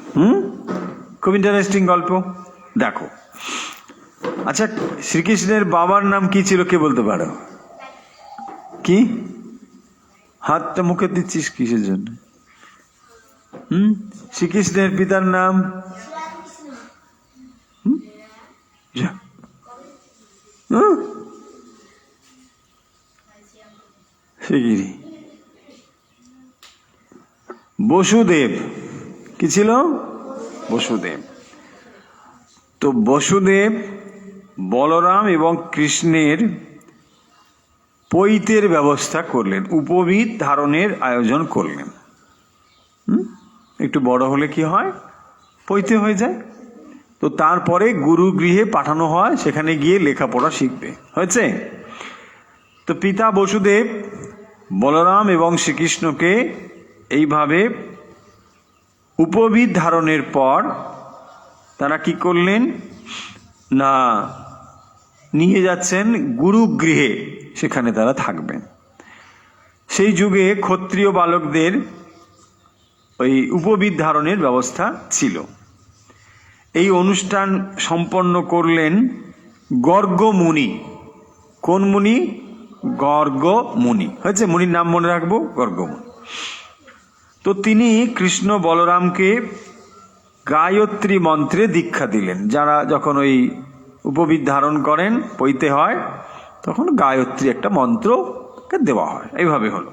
খুব ইন্টারেস্টিং গল্প, দেখো। আচ্ছা, শ্রীকৃষ্ণের বাবার নাম কি ছিল, কে বলতে পারো? কি? হাতটা মুখে দিচ্ছিস কিসের জন্য? শ্রীকৃষ্ণের পিতার নাম? বসুদেব কি ছিল? বসুদেব। তো বসুদেব বলরাম এবং কৃষ্ণের পৈতের ব্যবস্থা করলেন, উপবিদ ধারণের আয়োজন করলেন। একটু বড় হলে কি হয়? পৈতে হয়ে যায়। তো তারপরে গুরুগৃহে পাঠানো হয়, সেখানে গিয়ে লেখাপড়া শিখবে। হয়েছে? তো পিতা বসুদেব বলরাম এবং শ্রীকৃষ্ণকে এইভাবে উপবিদ ধারণের পর তারা কি করলেন না, নিয়ে যাচ্ছেন গুরুগৃহে, সেখানে তারা থাকবেন। সেই যুগে ক্ষত্রিয় বালকদের ওই উপবিদ ধারণের ব্যবস্থা ছিল। এই অনুষ্ঠান সম্পন্ন করলেন গর্গ মুনি। কোন মুনি? গর্গ মুনি। হয়েছে? মুনির নাম মনে রাখবো, গর্গ মুনি। তো তিনি কৃষ্ণ বলরামকে গায়ত্রী মন্ত্রে দীক্ষা দিলেন। যারা যখন ওই উপবিদ ধারণ করেন, পৈতে হয়, তখন গায়ত্রী একটা মন্ত্রকে দেওয়া হয়। এইভাবে হলো।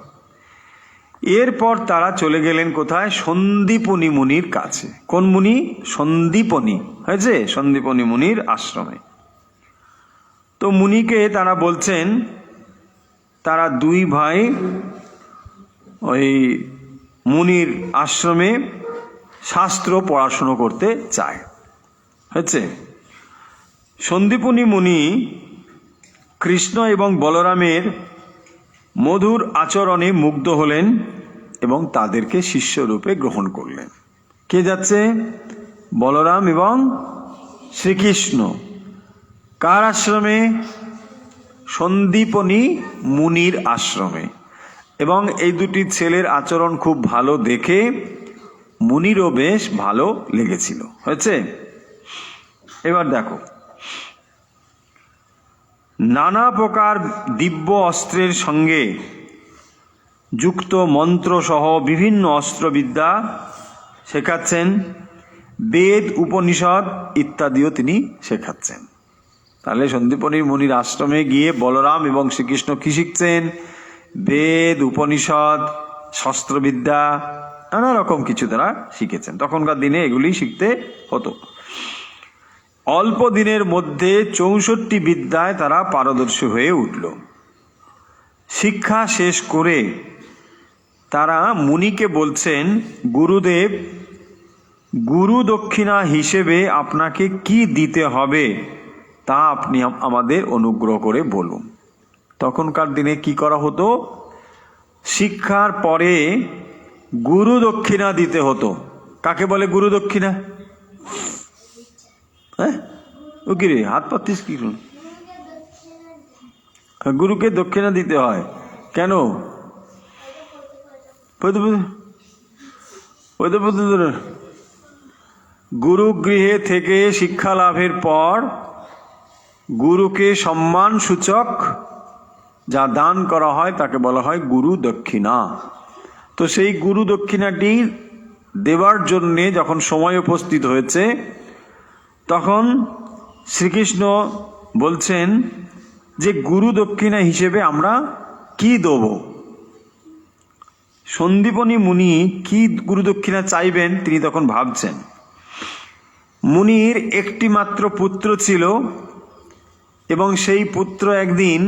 এরপর তারা চলে গেলেন কোথায়? সন্দীপনী মুনির কাছে। কোন মুনি? সন্দীপনী। হয়েছে? সন্দীপনী মুনির আশ্রমে। তো মুনিকে তারা বলছেন, তারা দুই ভাই ওই মুনির আশ্রমে শাস্ত্র পড়াশুনো করতে চায়। হয়েছে? সন্দীপনী মুনি কৃষ্ণ এবং বলরামের মধুর আচরণে মুগ্ধ হলেন এবং তাদেরকে শিষ্যরূপে গ্রহণ করলেন। কে যাচ্ছে? বলরাম এবং শ্রীকৃষ্ণ। কার আশ্রমে? সন্দীপনী মুনির আশ্রমে। এবং এই দুটি ছেলের আচরণ খুব ভালো দেখে মুনিরও বেশ ভালো লেগেছিল। হয়েছে? এবার দেখো, নানা প্রকার দিব্য অস্ত্রের সঙ্গে যুক্ত মন্ত্র সহ বিভিন্ন অস্ত্রবিদ্যা শেখাচ্ছেন, বেদ উপনিষদ ইত্যাদিও তিনি শেখাচ্ছেন। তাহলে সন্দীপনী মুনির আশ্রমে গিয়ে বলরাম এবং শ্রীকৃষ্ণ কি শিখছেন? বেদ, উপনিষদ, শস্ত্রবিদ্যা, নানা রকম কিছু তারা শিখেছেন। তখনকার দিনে এগুলি শিখতে হতো। অল্প দিনের মধ্যে 64 বিদ্যায় তারা পারদর্শী হয়ে উঠল। শিক্ষা শেষ করে তারা মুনিকে বলছেন, গুরুদেব, গুরু দক্ষিণা হিসেবে আপনাকে কি দিতে হবে তা আপনি আমাদের অনুগ্রহ করে বলুন। তখনকার দিনে কি করা হতো? শিক্ষার পরে গুরু দক্ষিণা দিতে হতো। কাকে বলে গুরু দক্ষিণা? হ্যাঁ, ও কি রে, হাত পাতিস কি? গুরুকে দক্ষিণা দিতে হয় কেন? গুরু গৃহে থেকে শিক্ষা লাভের পর গুরুকে সম্মান সূচক যা দান করা হয় তাকে বলা হয় গুরু দক্ষিণা। তো সেই গুরু দক্ষিণাটি দেওয়ার জন্যে যখন সময় উপস্থিত হয়েছে, তখন শ্রীকৃষ্ণ বলছেন যে গুরু দক্ষিণা হিসেবে আমরা কি দেব? সন্দীপনী মুনি কি গুরু দক্ষিণা চাইবেন তিনি তখন ভাবছেন। মুনির একটি মাত্র পুত্র ছিল এবং সেই পুত্র একদিন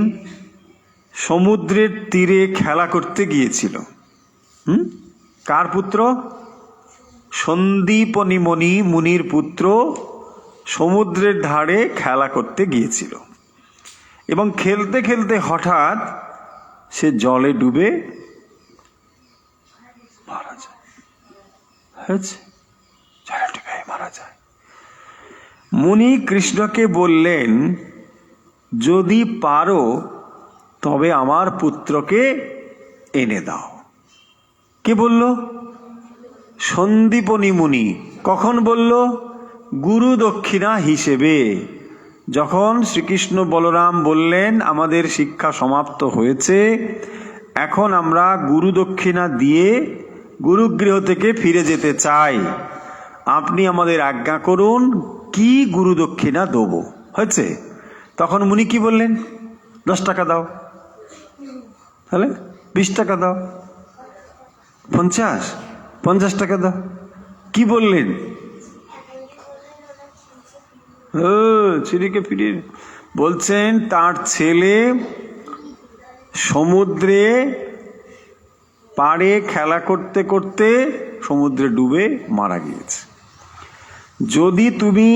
সমুদ্রের তীরে খেলা করতে গিয়েছিল। কার পুত্র? সন্দীপনী মুনির পুত্র সমুদ্রের ধারে খেলা করতে গিয়েছিল এবং খেলতে খেলতে হঠাৎ সে জলে ডুবে মারা যায়। জলে ডুবে মারা যায়। মুনি কৃষ্ণকে বললেন, যদি পারো তবে আমার পুত্রকে এনে দাও। কে বলল? সন্দীপনী মুনি। কখন বলল? গুরু দক্ষিণা হিসেবে। যখন শ্রীকৃষ্ণ বলরাম বললেন আমাদের শিক্ষা সমাপ্ত হয়েছে, এখন আমরা গুরু দক্ষিণা দিয়ে গুরুগৃহ থেকে ফিরে যেতে চাই, আপনি আমাদের আজ্ঞা করুন, কি গুরু দক্ষিণা দেব। হয়েছে? তখন মুনি কি বললেন? 10 টাকা দাও, তাহলে 20 টাকা দাও, 50, 50 টাকা দাও। কি বললেন? ছিঁড়িকে ফিরিয়ে বলছেন তার ছেলে সমুদ্রে পাড়ে খেলা করতে করতে সমুদ্রে ডুবে মারা গিয়েছে। যদি তুমি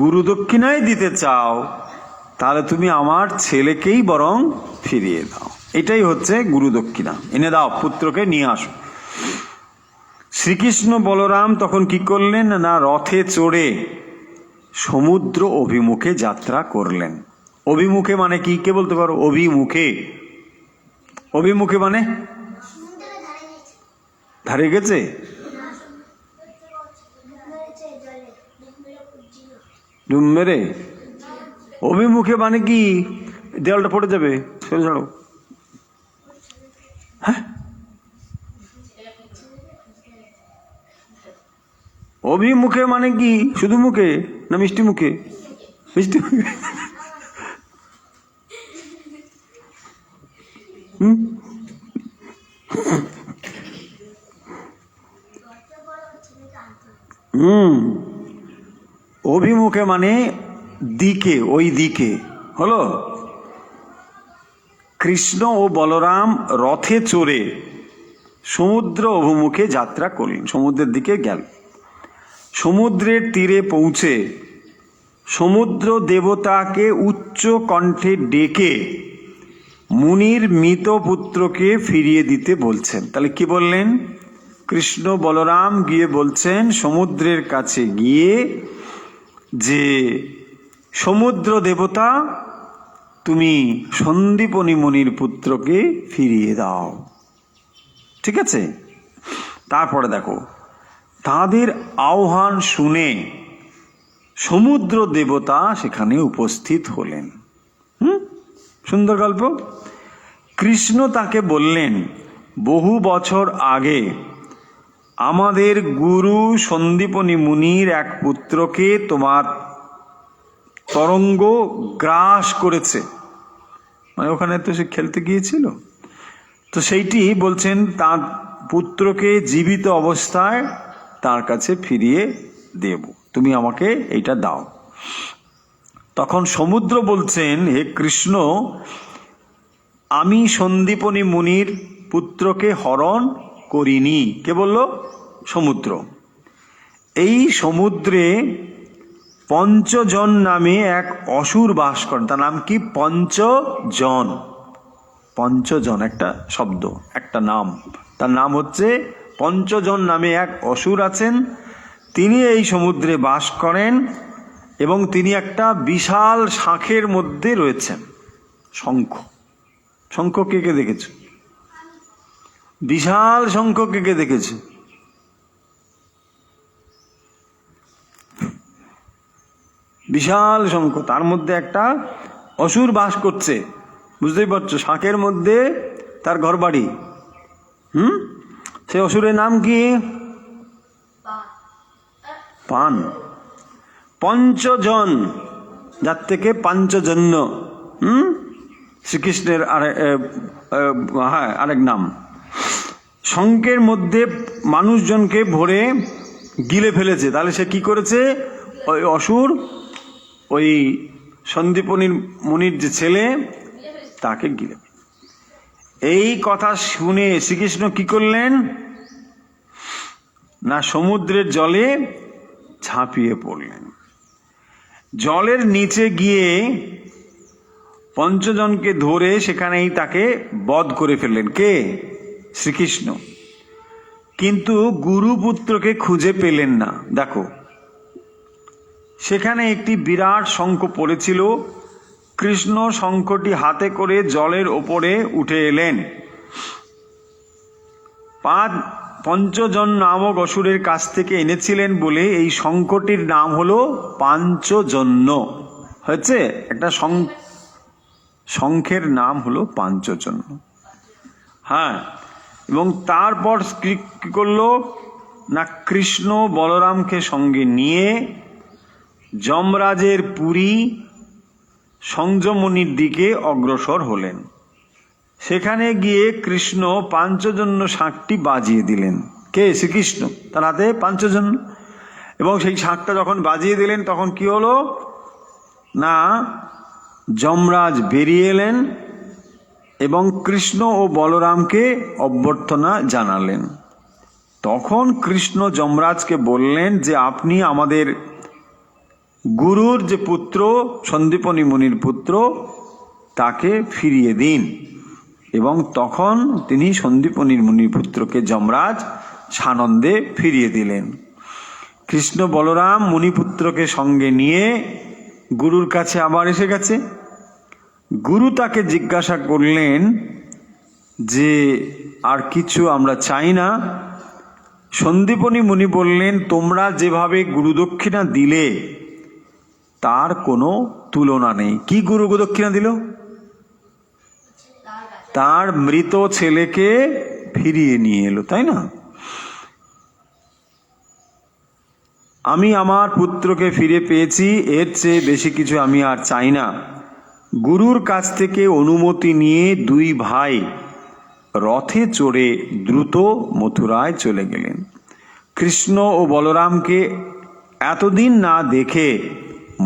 গুরুদক্ষিণায় দিতে চাও তাহলে তুমি আমার ছেলেকেই বরং ফিরিয়ে দাও। এটাই হচ্ছে গুরুদক্ষিণা। এনে দাও, পুত্রকে নিয়ে আসো। শ্রীকৃষ্ণ বলরাম তখন কি করলেন না, রথে চড়ে সমুদ্র অভিমুখে যাত্রা করলেন। অভিমুখে মানে কি, কে বলতে পারো? অভিমুখে, অভিমুখে মানে ধারে গেছে, ডুব মেরে। অভিমুখে মানে কি? দেওয়ালটা পড়ে যাবে, সরে ছাড়ো। হ্যাঁ, অভিমুখে মানে কি? শুধু মুখে না মিষ্টি মুখে? মিষ্টি মুখে। অভিমুখে মানে দিকে, ওই দিকে হলো। কৃষ্ণ ও বলরাম রথে চড়ে সমুদ্র অভিমুখে যাত্রা করলেন, সমুদ্রের দিকে গেল। সমুদ্রের তীরে পৌঁছে সমুদ্র দেবতাকে উচ্চ কণ্ঠে ডেকে মুনির মৃত পুত্রকে ফিরিয়ে দিতে বলছেন। তাহলে কি বললেন? কৃষ্ণ বলরাম গিয়ে বলছেন সমুদ্রের কাছে গিয়ে যে সমুদ্র দেবতা, তুমি সন্দীপনী মুনির পুত্রকে ফিরিয়ে দাও। ঠিক আছে? তারপরে দেখো, তাদের আহ্বান শুনে সমুদ্র দেবতা সেখানে উপস্থিত হলেন। সুন্দর গল্প। কৃষ্ণ তাকে বললেন, বহু বছর আগে আমাদের গুরু সন্দীপনী মুনির এক পুত্রকে তোমার তরঙ্গ গ্রাস করেছে। মানে ওখানে তো সে খেলতে গিয়েছিল, তো সেইটি বলছেন তার পুত্রকে জীবিত অবস্থায় তার কাছে ফিরিয়ে দেব, তুমি আমাকে এইটা দাও। তখন সমুদ্র বলছেন, হে কৃষ্ণ, আমি সন্দীপনী মুনির পুত্রকে হরণ করিনি। কে বলল? সমুদ্র। এই সমুদ্রে পঞ্চজন নামে এক অসুর বাস করেন। তার নাম কি? পঞ্চজন। পঞ্চজন একটা শব্দ, একটা নাম। তার নাম হচ্ছে পঞ্চজন নামে এক অসুর আছেন। তিনি এই সমুদ্রে বাস করেন এবং তিনি একটা বিশাল শাঁখের মধ্যে রয়েছেন। শঙ্খ, শঙ্খ কে কে দেখেছে? বিশাল শঙ্খ কে কে দেখেছে? বিশাল শঙ্খ, তার মধ্যে একটা অসুর বাস করছে। বুঝতেই পারছো, শাঁখের মধ্যে তার ঘর বাড়ি। সে অসুরের নাম কি? পান। পঞ্চজন, যার থেকে পাঞ্চজন্য শ্রীকৃষ্ণের আরেক নাম। শঙ্খের মধ্যে মানুষজনকে ভরে গিলে ফেলেছে। তাহলে সে কি করেছে? ওই অসুর ওই সন্দীপনী মুনির যে ছেলে, তাকে গিলে। এই কথা শুনে শ্রীকৃষ্ণ কি করলেন না, সমুদ্রের জলে ঝাঁপিয়ে পড়লেন। জলের নিচে গিয়ে পঞ্চজনকে ধরে সেখানেই তাকে বধ করে ফেললেন। কে? শ্রীকৃষ্ণ। কিন্তু গুরুপুত্রকে খুঁজে পেলেন না। দেখো, সেখানে একটি বিরাট শঙ্খ পড়েছিল। কৃষ্ণ শঙ্খটি হাতে করে জলের ওপরে উঠে এলেন। পঞ্চজন নামক অসুরের কাছ থেকে এনেছিলেন বলে এই শঙ্খটির নাম হলো পাঞ্চজন্য। হয়েছে একটা শঙ্খের নাম হলো পাঞ্চজন্য। হ্যাঁ, এবং তারপর কি করলো না, কৃষ্ণ বলরামকে সঙ্গে নিয়ে যমরাজের পুরী সংযমনির দিকে অগ্রসর হলেন। সেখানে গিয়ে কৃষ্ণ পাঞ্চজন্য শাঁখটি বাজিয়ে দিলেন। কে? শ্রীকৃষ্ণ। তার হাতে পাঞ্চজন্য। এবং সেই শাঁখটা যখন বাজিয়ে দিলেন তখন কি হলো না, যমরাজ বেরিয়ে এলেন এবং কৃষ্ণ ও বলরামকে অভ্যর্থনা জানালেন। তখন কৃষ্ণ যমরাজকে বললেন যে আপনি আমাদের গুরুর যে পুত্র, সন্দীপনী মুনির পুত্র, তাকে ফিরিয়ে দিন। এবং তখন তিনি সন্দীপনী মুনির পুত্রকে যমরাজ সানন্দে ফিরিয়ে দিলেন। কৃষ্ণ বলরাম মুনিপুত্রকে সঙ্গে নিয়ে গুরুর কাছে আবার এসে গেছে। গুরু তাকে জিজ্ঞাসা করলেন যে আর কিছু আমরা চাই না। সন্দীপনী মুনি বললেন, তোমরা যেভাবে গুরুদক্ষিণা দিলে তার কোনো তুলনা নেই। কি গুরু দক্ষিণা দিল? তার মৃত ছেলেকে ফিরিয়ে নিয়ে এলো, তাই না? আমি আমার পুত্রকে ফিরে পেয়েছি, এর চেয়ে বেশি কিছু আমি আর চাই না। গুরুর কাছ থেকে অনুমতি নিয়ে দুই ভাই রথে চড়ে দ্রুত মথুরায় চলে গেলেন। কৃষ্ণ ও বলরামকে এতদিন না দেখে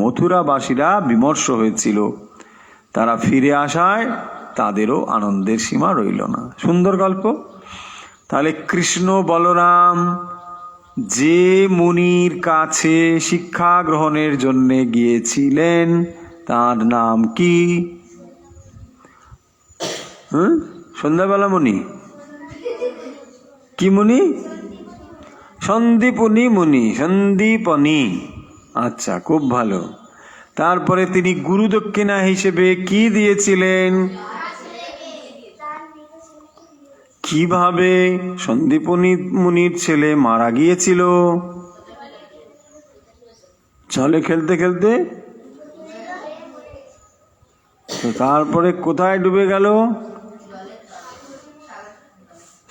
মথুরাবাসীরা বিমর্ষ হয়েছিল। তারা ফিরে আসায় তাদেরও আনন্দের সীমা রইল না। সুন্দর গল্প। তাহলে কৃষ্ণ বলরাম যে মুনির কাছে শিক্ষা গ্রহণের জন্য গিয়েছিলেন তার নাম কি? সন্ধ্যাবেলা মুনি কি মুনি? সন্দীপনী মুনি, সন্দীপনী। আচ্ছা, খুব ভালো। তারপরে তিনি গুরু দক্ষিণা হিসেবে কি দিয়েছিলেন? কিভাবে সন্দীপনী মুনির ছেলে মারা গিয়েছিল? জলে খেলতে খেলতে। তারপরে কোথায় ডুবে গেল?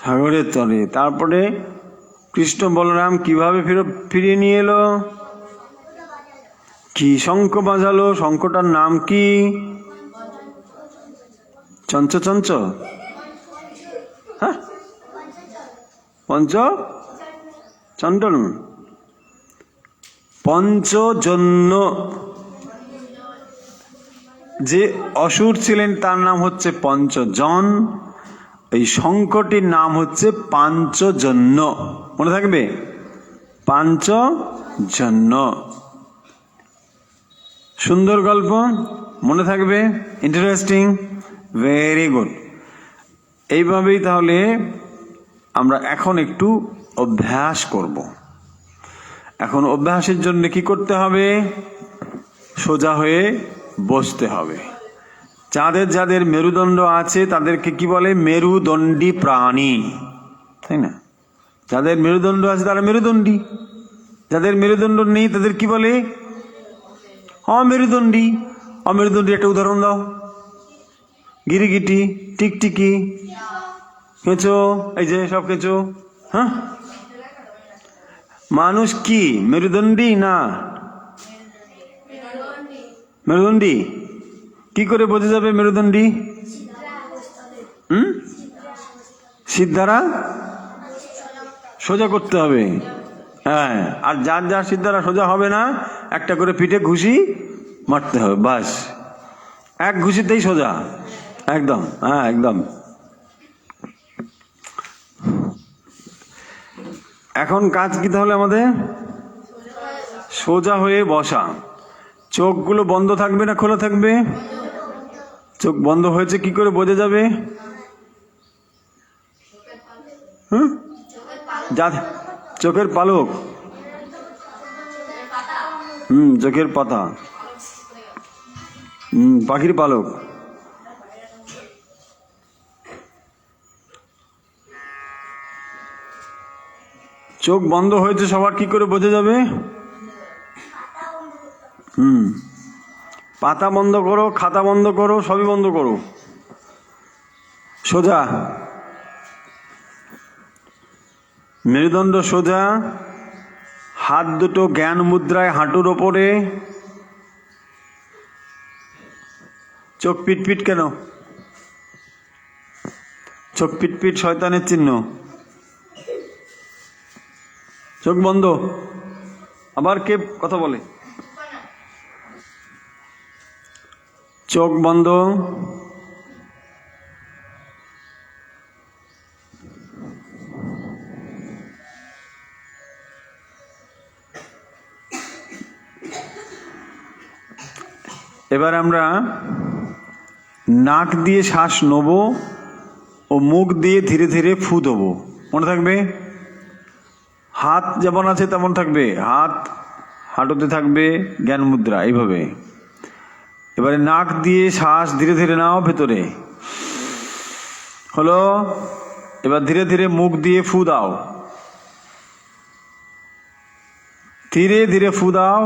সাগরের তলে। তারপরে কৃষ্ণ বলরাম কিভাবে ফিরিয়ে নিয়ে এলো? কি শঙ্খ বাজালো? শঙ্খটার নাম কি? চঞ্চ চঞ্চ, হ্যাঁ, পঞ্চ চণ্ডন, পঞ্চজন্য। যে অসুর ছিলেন তার নাম হচ্ছে পঞ্চজন। এই শঙ্খটির নাম হচ্ছে পাঞ্চজন্য। মনে থাকবে? পাঞ্চজন্য। সুন্দর গল্প, মনে থাকবে? Interesting, very good. এইভাবেই তাহলে আমরা এখন একটু অভ্যাস করব। এখন অভ্যাসের জন্য কি করতে হবে? সোজা হয়ে বসতে হবে। যাদের যাদের মেরুদণ্ড আছে তাদেরকে কি বলে? মেরুদণ্ডী প্রাণী, তাই না? যাদের মেরুদণ্ড আছে তারা মেরুদণ্ডী। যাদের মেরুদণ্ড নেই তাদের কি বলে? অমেরুদণ্ডী। অমেরুদণ্ডী একটা উদাহরণ দাও। গিরিগিটি, টিকটিকি, কেঁচো, এই যে সব কেঁচো। হ্যাঁ, মানুষ কি মেরুদণ্ডী না? মেরুদণ্ডী। কি করে বোঝা যাবে মেরুদণ্ডী? সিদ্ধারা সোজা করতে হবে। হ্যাঁ, আর যার যার সিদ্ধারা সোজা হবে না, একটা করে পিঠে ঘুষি মারতে হবে, বাস। এক ঘুষিতেই সোজা, একদম। হ্যাঁ, একদম। এখন কাজ কি তাহলে আমাদের? সোজা হয়ে বসা। চোখগুলো বন্ধ থাকবে না খোলা থাকবে? চোখ বন্ধ হয়েছে কি করে বোঝা যাবে? চোখের পালক। চোখের পাতা। পাখির পালক। চোখ বন্ধ হয়েছে সবার, কি করে বোঝা যাবে? পাতা বন্ধ করো, খাতা বন্ধ করো, সবই বন্ধ করো, সোজা। মেরুদণ্ড সোজা, হাত দুটো জ্ঞান মুদ্রায় হাঁটুর ওপরে। চোখ পিটপিট কেন? চোখ পিটপিট শয়তানের চিহ্ন। চোখ বন্ধ। আবার কে কথা বলে? চোখ বন্ধ। এবার আমরা নাক দিয়ে শ্বাস নেব ও মুখ দিয়ে ধীরে ধীরে ফু দেবো। মনে থাকবে, হাত যেমন আছে তেমন থাকবে, হাত হাঁটুতে থাকবে, জ্ঞান মুদ্রা এইভাবে। এবারে নাক দিয়ে শ্বাস ধীরে ধীরে নাও ভেতরে, হলো। এবার ধীরে ধীরে মুখ দিয়ে ফু দাও, ধীরে ধীরে ফু দাও।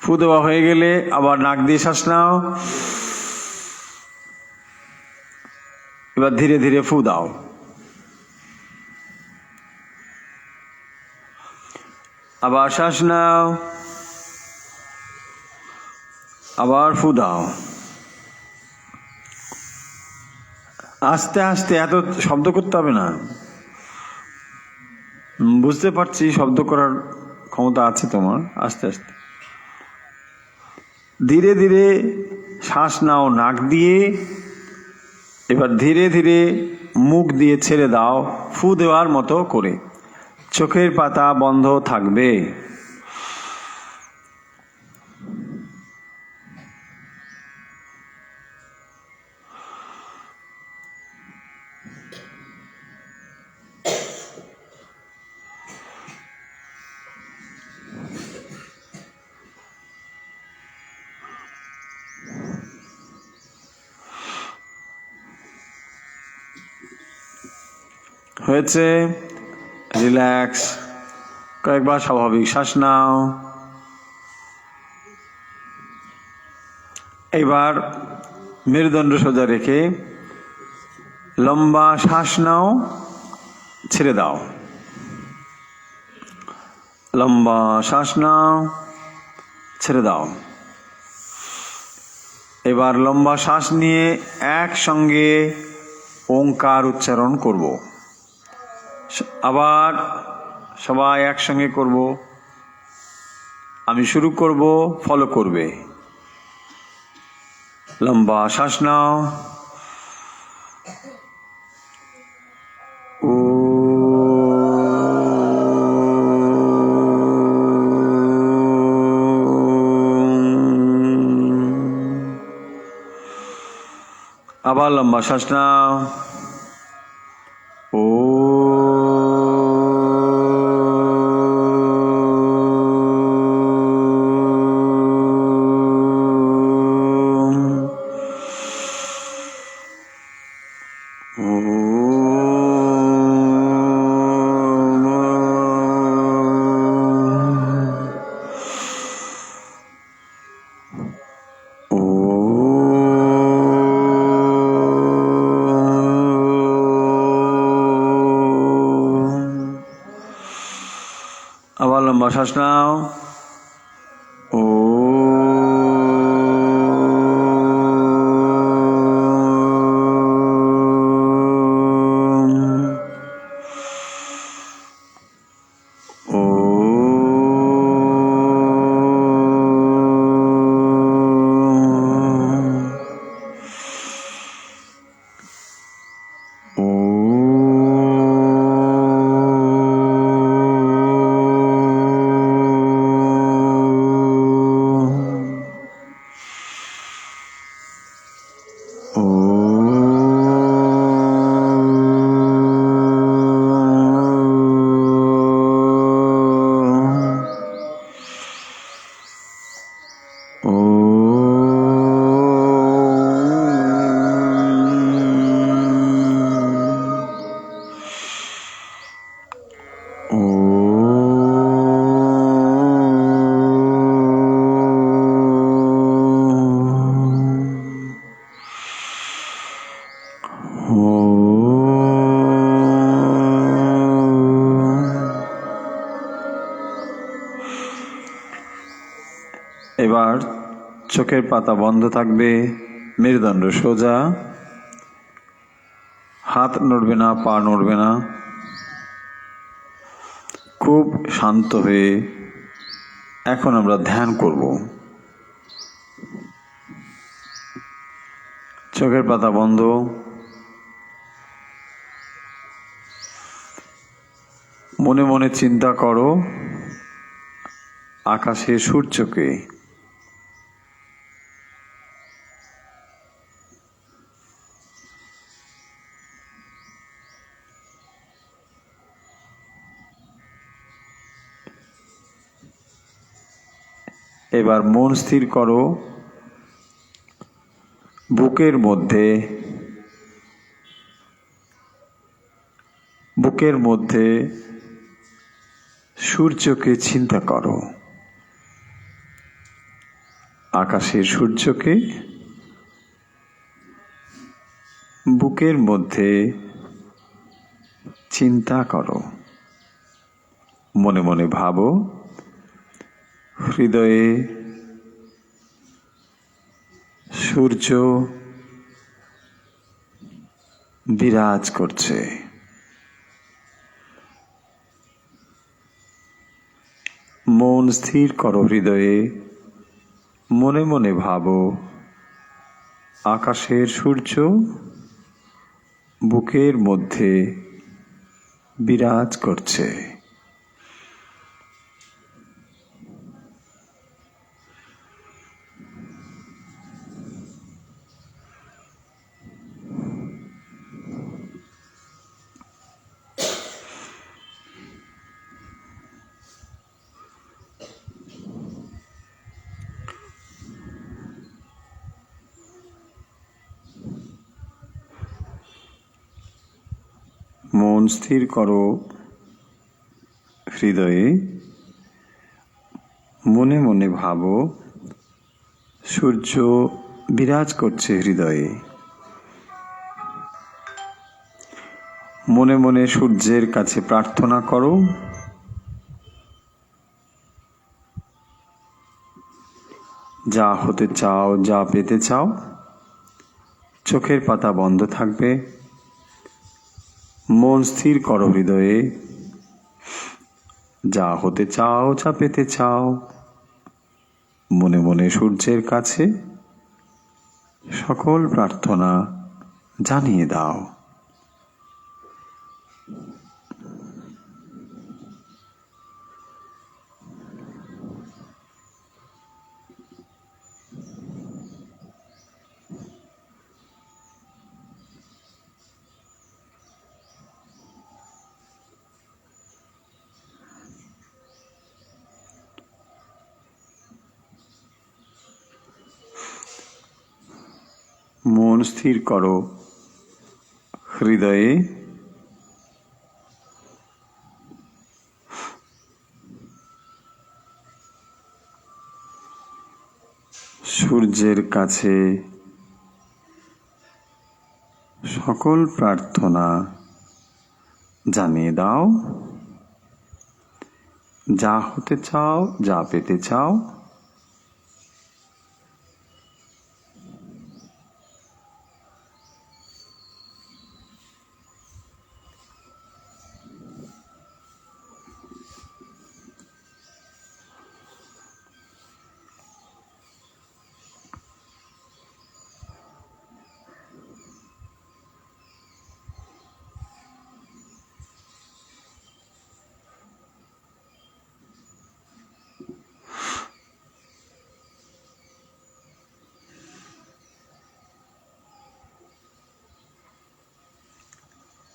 ফু দেওয়া হয়ে গেলে আবার নাক দিয়ে শ্বাস নাও, এবার ধীরে ধীরে ফু দাও। আবার শ্বাস নাও, আবার ফু দাও। আস্তে আস্তে, এত শব্দ করতে হবে না। বুঝতে পারছি শব্দ করার ক্ষমতা আছে তোমার। আস্তে আস্তে ধীরে ধীরে শ্বাস নাও নাক দিয়ে, এবার ধীরে ধীরে মুখ দিয়ে ছেড়ে দাও ফু দেওয়ার মতো করে। চোখের পাতা বন্ধ থাকবে। হয়েছে, রিল্যাক্স। কয়েকবার স্বাভাবিক শ্বাস নাও। এবার মেরুদণ্ড সোজা রেখে লম্বা শ্বাস নাও, ছেড়ে দাও। লম্বা শ্বাস নাও, ছেড়ে দাও। এবার লম্বা শ্বাস নিয়ে একসঙ্গে ওঙ্কার উচ্চারণ করব। আবার সবাই একসঙ্গে করব। আমি শুরু করব, ফলো করবে। লম্বা শ্বাস নাও। আবার লম্বা শ্বাস নাও। আবার লম্বা শ্বাস নাও। এবার চোখের পাতা বন্ধ থাকবে, মেরুদণ্ড সোজা, হাত নড়বে না, পা নড়বে না। খুব শান্ত হয়ে এখন আমরা ধ্যান করব। চোখের পাতা বন্ধ, মনে মনে চিন্তা করো আকাশে সূর্যকে। এবার মন স্থির করো বুকের মধ্যে সূর্যকে চিন্তা করো, আকাশের সূর্যকে বুকের মধ্যে চিন্তা করো। মনে মনে ভাবো হৃদয়ে সূর্য বিরাজ করছে। মন স্থির করো হৃদয়ে, মনে মনে ভাবো আকাশের সূর্য বুকের মধ্যে বিরাজ করছে। মন স্থির করো হৃদয়ে, মনে মনে ভাবো সূর্য বিরাজ করছে হৃদয়ে। মনে মনে সূর্যের কাছে প্রার্থনা করো যা হতে চাও, যা পেতে চাও। চোখের পাতা বন্ধ থাকবে, মন স্থির করো হৃদয়ে, যা হতে চাও, যা পেতে চাও। মনে মনে সূর্যের কাছে সকল প্রার্থনা জানিয়ে দাও। মন স্থির করো হৃদয়ে, সূর্যের কাছে সকল প্রার্থনা জানিয়ে দাও। যা হতে চাও, যা পেতে চাও।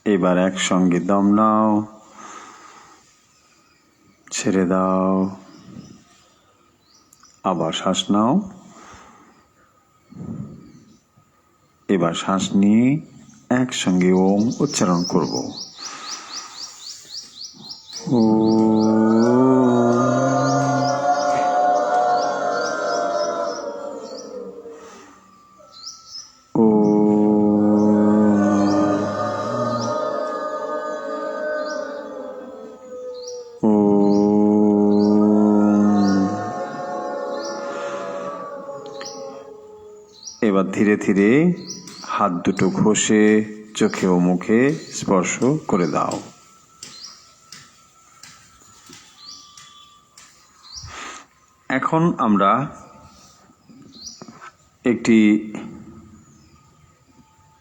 এবার একসঙ্গে দম নাও, ছেড়ে দাও, আবার শ্বাস নাও। এবার শ্বাস নিয়ে একসঙ্গে ওম উচ্চারণ করব। এবার ধীরে ধীরে হাত দুটো ঘষে চোখে ও মুখে স্পর্শ করে দাও। এখন আমরা একটি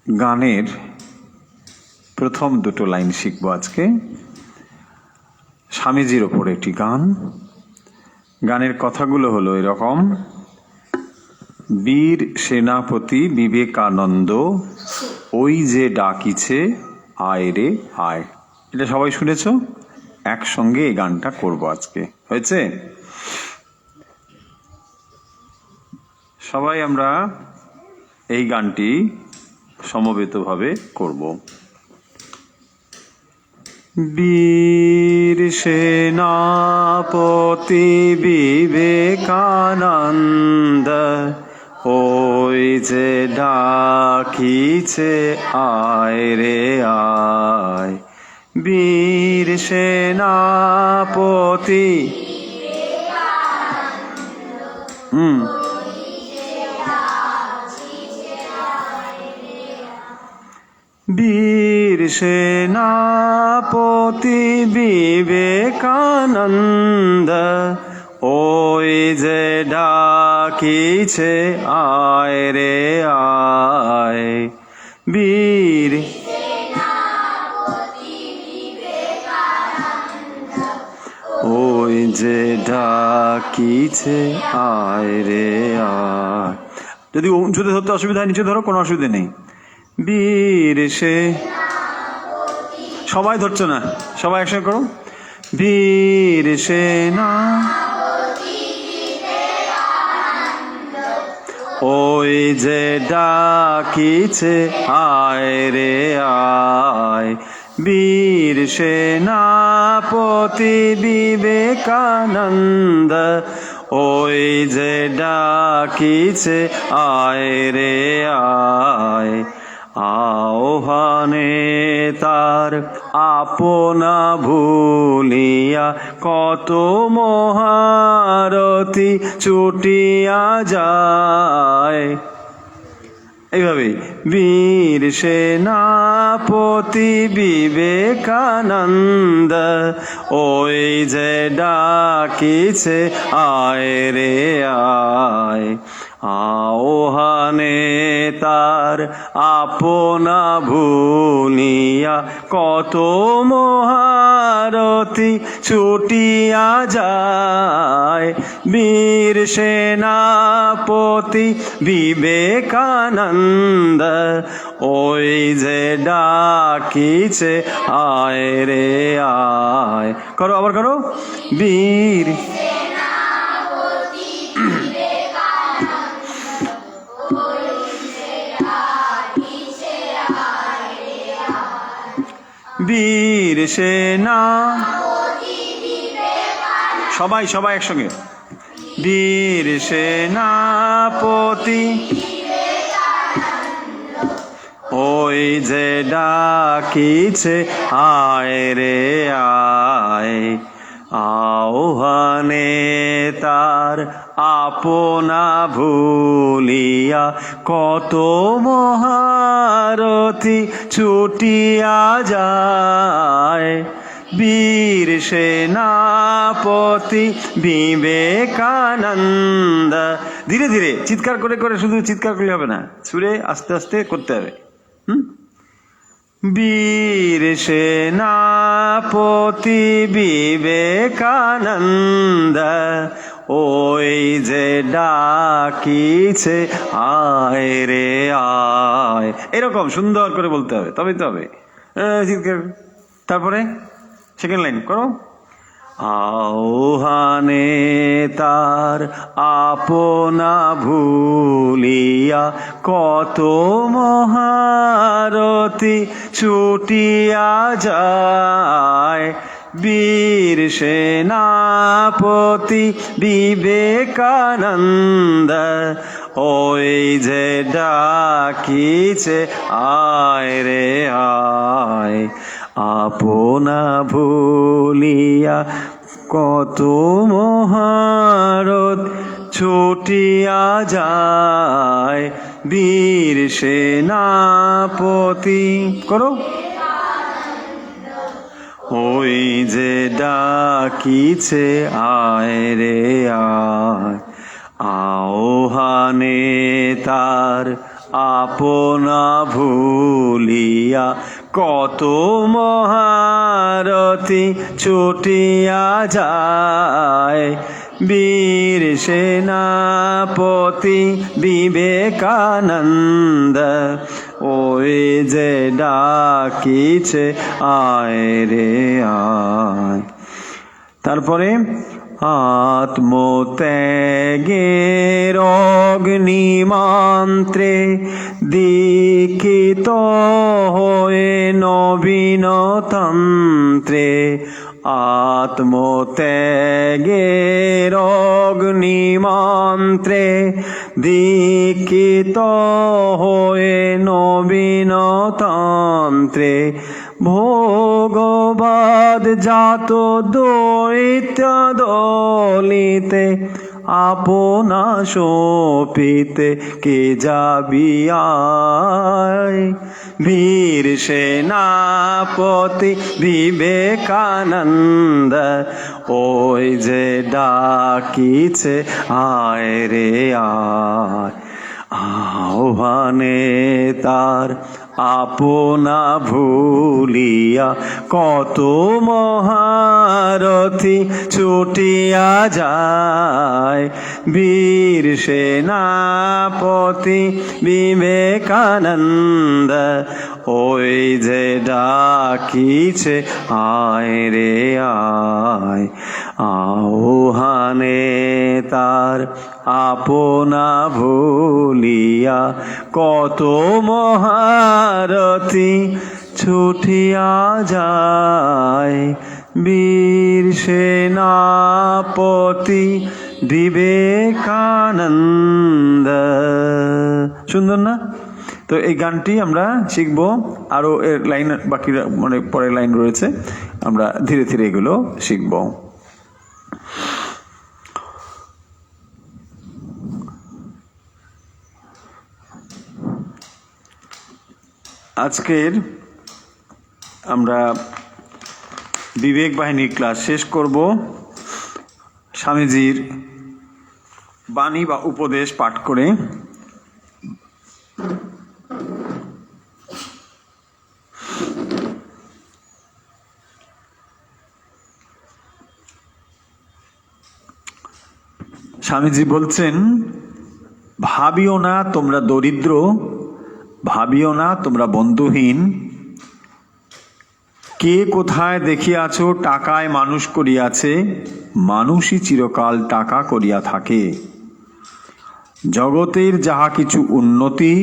গানের প্রথম দুটো লাইন শিখবো আজকে। স্বামীজির ওপর একটি গান। গানের কথাগুলো হলো এরকম: বীর সেনাপতি বিবেকানন্দ ওই যে ডাকিছে আয় রে আয়। এটা সবাই শুনেছ? একসঙ্গে এই গানটা করবো আজকে। হয়েছে? সবাই আমরা এই গানটি সমবেতভাবে করব। বীর সেনাপতি বিবেকানন্দ ওই যে ডাকিছে আয় রে আয়। বীর সেনাপতি বীর সেনাপতি বিবেকানন্দ ওই যে ডাকিছে আয় রে আয়। বীর ওই যে ডাকিছে আয় রে আয়। যদি উঁচুতে ধরতে অসুবিধা হয় নিচে ধরো, কোনো অসুবিধা নেই। বীর সে সবাই ধরছো না, সবাই একসঙ্গে করো। বীর সেনা ওই যে ডাকিছে আয় রে আয়। বীর সেনাপতি বিবেকানন্দ ওই যে ডাকিছে আয় রে আয়। আহ্বানে তার আপনা ভুলিয়া কত মহারথী ছুটিয়া যায়। এইভাবে বীর সেনাপতি বিবেকানন্দ ওই যে ডাকিছে আয় রে আয়। আহ্বানে তার আপনা ভুলিয়া কত মহারথী ছুটিয়া যায়। বীর সেনাপতি বিবেকানন্দ ওই যে ডাকিছে আয় রে আয়। করো, আবার করো। বীর বীর সেনা সবাই সবাই একসঙ্গে। বীর সেনাপতি ওই যে ডাকিছে আয় রে আয়। আহ্বানে তার আপনা ভুলিয়া কত মহারথী ছুটিয়া যায়। বীর সেনাপতি বিবেকানন্দ। ধীরে ধীরে চিৎকার করে করে, শুধু চিৎকার করলে হবে না, সুরে আস্তে আস্তে করতে হবে। বীর সেনাপতি বিবেকানন্দ ওই যে ডাকিছে আয় রে আয়। এরকম সুন্দর করে বলতে হবে, তবেই তো হবে। তারপরে সেকেন্ড লাইন করো। আহ্বানে তার আপনা ভুলিয়া কত মহারথী ছুটিয়া যায়। বীর সেনাপতি বিবেকানন্দ ওই যে ডাকিছে আয় রে আয়। আপনা ভুলিয়া কত মহারথ ছুটিয়া যায়। বীর সেনাপতি করো ওই যে ডাকিছে আয় রে আয়, আহ্বানে তার আপনা ভুলিয়া কত মহারথী ছুটিয়া যায়। বীর সেনাপতি বিবেকানন্দ ওই যে ডাকিছে আয় রে আয়। তারপরে আত্মত্যাগের অগ্নিমন্ত্রে দীক্ষিত হয়ে নবীন তন্ত্রে, আত্মত্যাগের অগ্নিমন্ত্রে দীক্ষিত হয়ে নবীন তন্ত্রে, ভোগবাদ জাত দৈত্য দলিতে আপনা সোপিতে কে যাবি আয়। বীর সেনাপতি বিবেকানন্দ ওই যে ডাকিছে আয় রে আয়, আহ্বানে তার আপনা ভুলিয়া কত মহারথী ছুটিয়া যায়। বীর সেনাপতি বিবেকানন্দ ওই যে ডাকিছে আয় রে আয়, আহ্বানে তার আপনা ভুলিয়া কত মহারথী ছুটিয়া যায়। বীর সেনাপতি বিবেকানন্দ। সুন্দর না? তো এই গানটি আমরা শিখবো, আরো এর লাইন বাকি মানে পরের লাইন রয়েছে, আমরা ধীরে ধীরে এগুলো শিখবো। আজকের আমরা বিবেক বাহিনীর ক্লাস শেষ করব। স্বামীজির বাণী বা উপদেশ পাঠ করে স্বামীজি বলছেন, ভাবিও না তোমরা দরিদ্র, ভাবিও না তোমরা বন্ধুহীন, কে কোথায় দেখিয়াছ টাকায় মানুষ করিয়াছে, মানুষই চিরকাল টাকা করিয়া থাকে। জগতের যাহা কিছু উন্নতি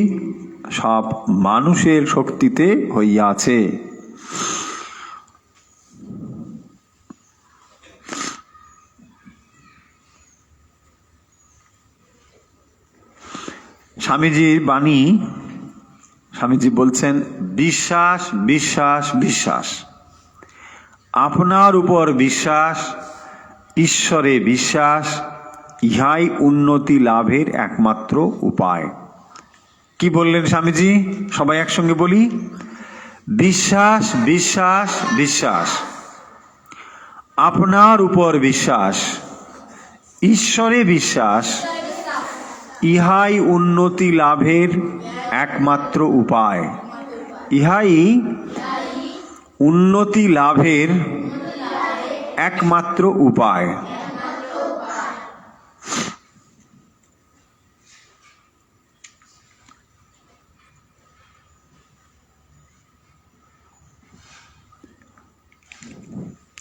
সব মানুষের শক্তিতে হইয়াছে। স্বামীজির বাণী, স্বামীজি বলছেন, বিশ্বাস বিশ্বাস বিশ্বাস, আপনার উপর বিশ্বাস, ঈশ্বরে বিশ্বাস, ইহাই উন্নতি লাভের একমাত্র উপায়। কি বললেন স্বামীজি? সবাই একসঙ্গে বলি, বিশ্বাস বিশ্বাস বিশ্বাস, আপনার উপর বিশ্বাস, ঈশ্বরে বিশ্বাস, ইহাই উন্নতি লাভের একমাত্র উপায়। ইহাই উন্নতি লাভের একমাত্র উপায়।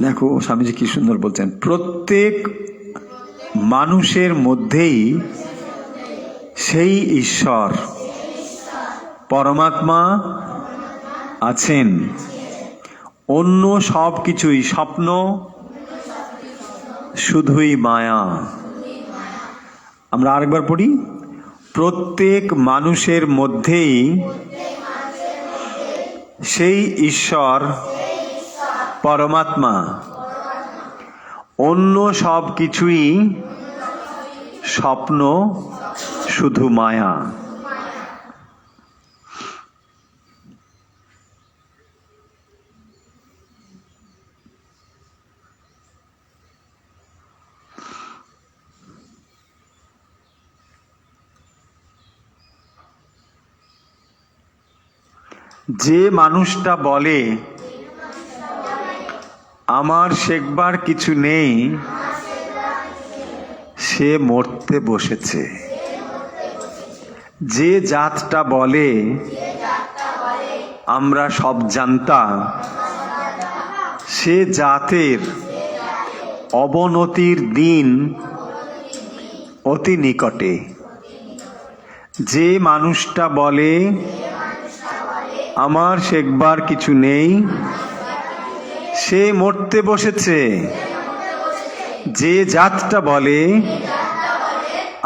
দেখো স্বামীজি কি সুন্দর বলছেন, প্রত্যেক মানুষের মধ্যেই সেই ঈশ্বর পরমাত্মা আছেন। অন্য সব কিছুই স্বপ্ন, শুধুই মায়া। আমরা আরেকবার পড়ি, প্রত্যেক মানুষের মধ্যেই সেই ঈশ্বর পরমাত্মা, অন্য সব কিছুই স্বপ্ন, শুধু মায়া। যে মানুষটা বলে আমার শেখবার কিছু নেই, সে মরতে বসেছে। যে জাতটা বলে আমরা সব জানতা, সে জাতের অবনতির দিন অতি নিকটে। যে মানুষটা বলে আমার শেখবার কিছু নেই, সে মরতে বসেছে। যে জাতটা বলে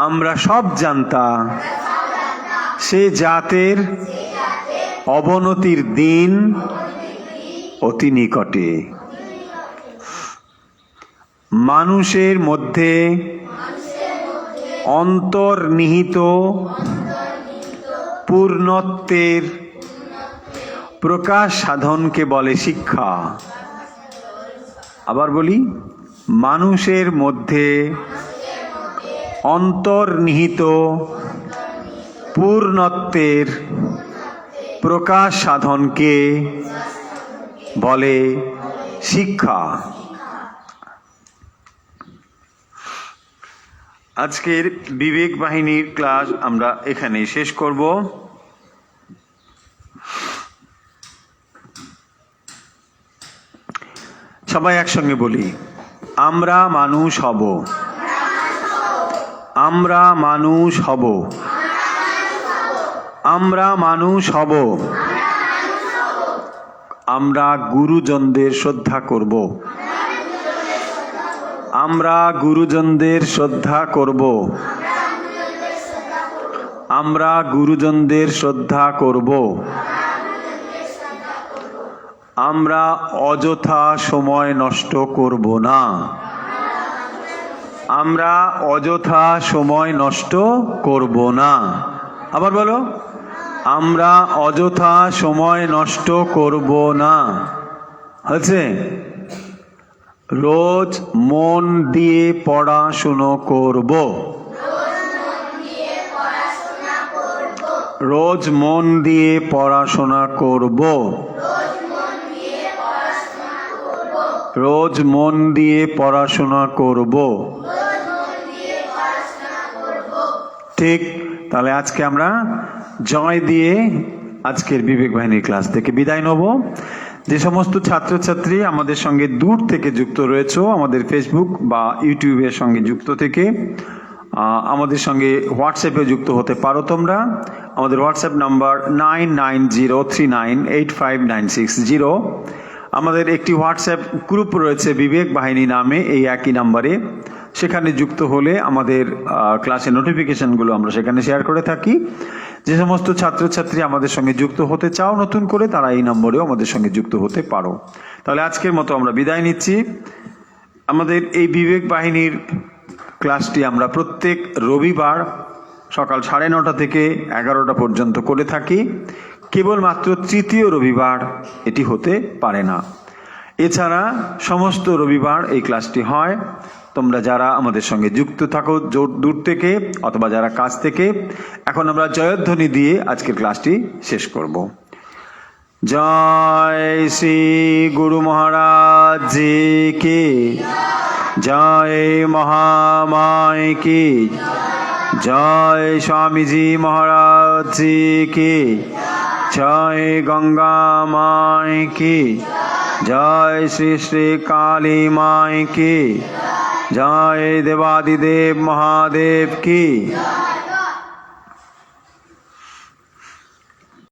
আমরা সব জানতা, সে জাতের অবনতির দিন অতি নিকটে। মানুষের মধ্যে অন্তর্নিহিত পূর্ণত্বের প্রকাশ সাধনকে বলে শিক্ষা। আবার বলি, মানুষের মধ্যে অন্তর্নিহিত পূর্ণত্বের প্রকাশ সাধনকে বলে শিক্ষা। আজকের বিবেক বাহিনীর ক্লাস আমরা এখানে শেষ করব। সবাই একসঙ্গে বলি, আমরা মানুষ হব, আমরা মানুষ হব, আমরা মানুষ হব। আমরা গুরুজনদের শ্রদ্ধা করব, আমরা গুরুজনদের শ্রদ্ধা করব, আমরা গুরুজনদের শ্রদ্ধা করব। আমরা অযথা সময় নষ্ট করব না, আমরা অযথা সময় নষ্ট করব না। আবার বলো, আমরা অযথা সময় নষ্ট করব না। হচ্ছে রোজ মন দিয়ে পড়াশুনো করব, রোজ মন দিয়ে পড়াশোনা করব, রোজ মন দিয়ে পড়াশোনা করব। ঠিক, তাহলে আজকে আমরা জয় দিয়ে আজকের বিবেক বাহিনীর ক্লাস থেকে বিদায় নেব। যে সমস্ত ছাত্রছাত্রী আমাদের সঙ্গে দূর থেকে যুক্ত রয়েছে, আমাদের ফেসবুক বা ইউটিউবের সঙ্গে যুক্ত থেকে আমাদের সঙ্গে হোয়াটসঅ্যাপে যুক্ত হতে পারো তোমরা। আমাদের হোয়াটসঅ্যাপ নাম্বার 9903985960। আমাদের একটি হোয়াটসঅ্যাপ গ্রুপ রয়েছে বিবেক বাহিনী নামে, এই একই নাম্বারে। সেখানে যুক্ত হলে আমাদের ক্লাসের নোটিফিকেশনগুলো আমরা সেখানে শেয়ার করে থাকি। যে সমস্ত ছাত্রছাত্রী আমাদের সঙ্গে যুক্ত হতে চাও নতুন করে, তারা এই নম্বরেও আমাদের সঙ্গে যুক্ত হতে পারো। তাহলে আজকের মতো আমরা বিদায় নিচ্ছি। আমাদের এই বিবেক বাহিনীর ক্লাসটি আমরা প্রত্যেক রবিবার সকাল 9:30 থেকে 11টা পর্যন্ত করে থাকি। কেবলমাত্র তৃতীয় রবিবার এটি হতে পারে না। এছাড়া সমস্ত রবিবার এই ক্লাসটি হয়। তোমরা যারা আমাদের সঙ্গে যুক্ত থাকো দূর থেকে অথবা যারা কাছ থেকে, এখন আমরা জয়ধ্বনি দিয়ে আজকের ক্লাসটি শেষ করব। জয় শ্রী গুরু মহারাজ জি কি জয়, মহামায় কি জয়, স্বামীজি মহারাজ জি কি জয়, গঙ্গা মায় কি জয়, শ্রী শ্রী কালী মায় কি জয়, দেবাদিদেব মহাদেব কি।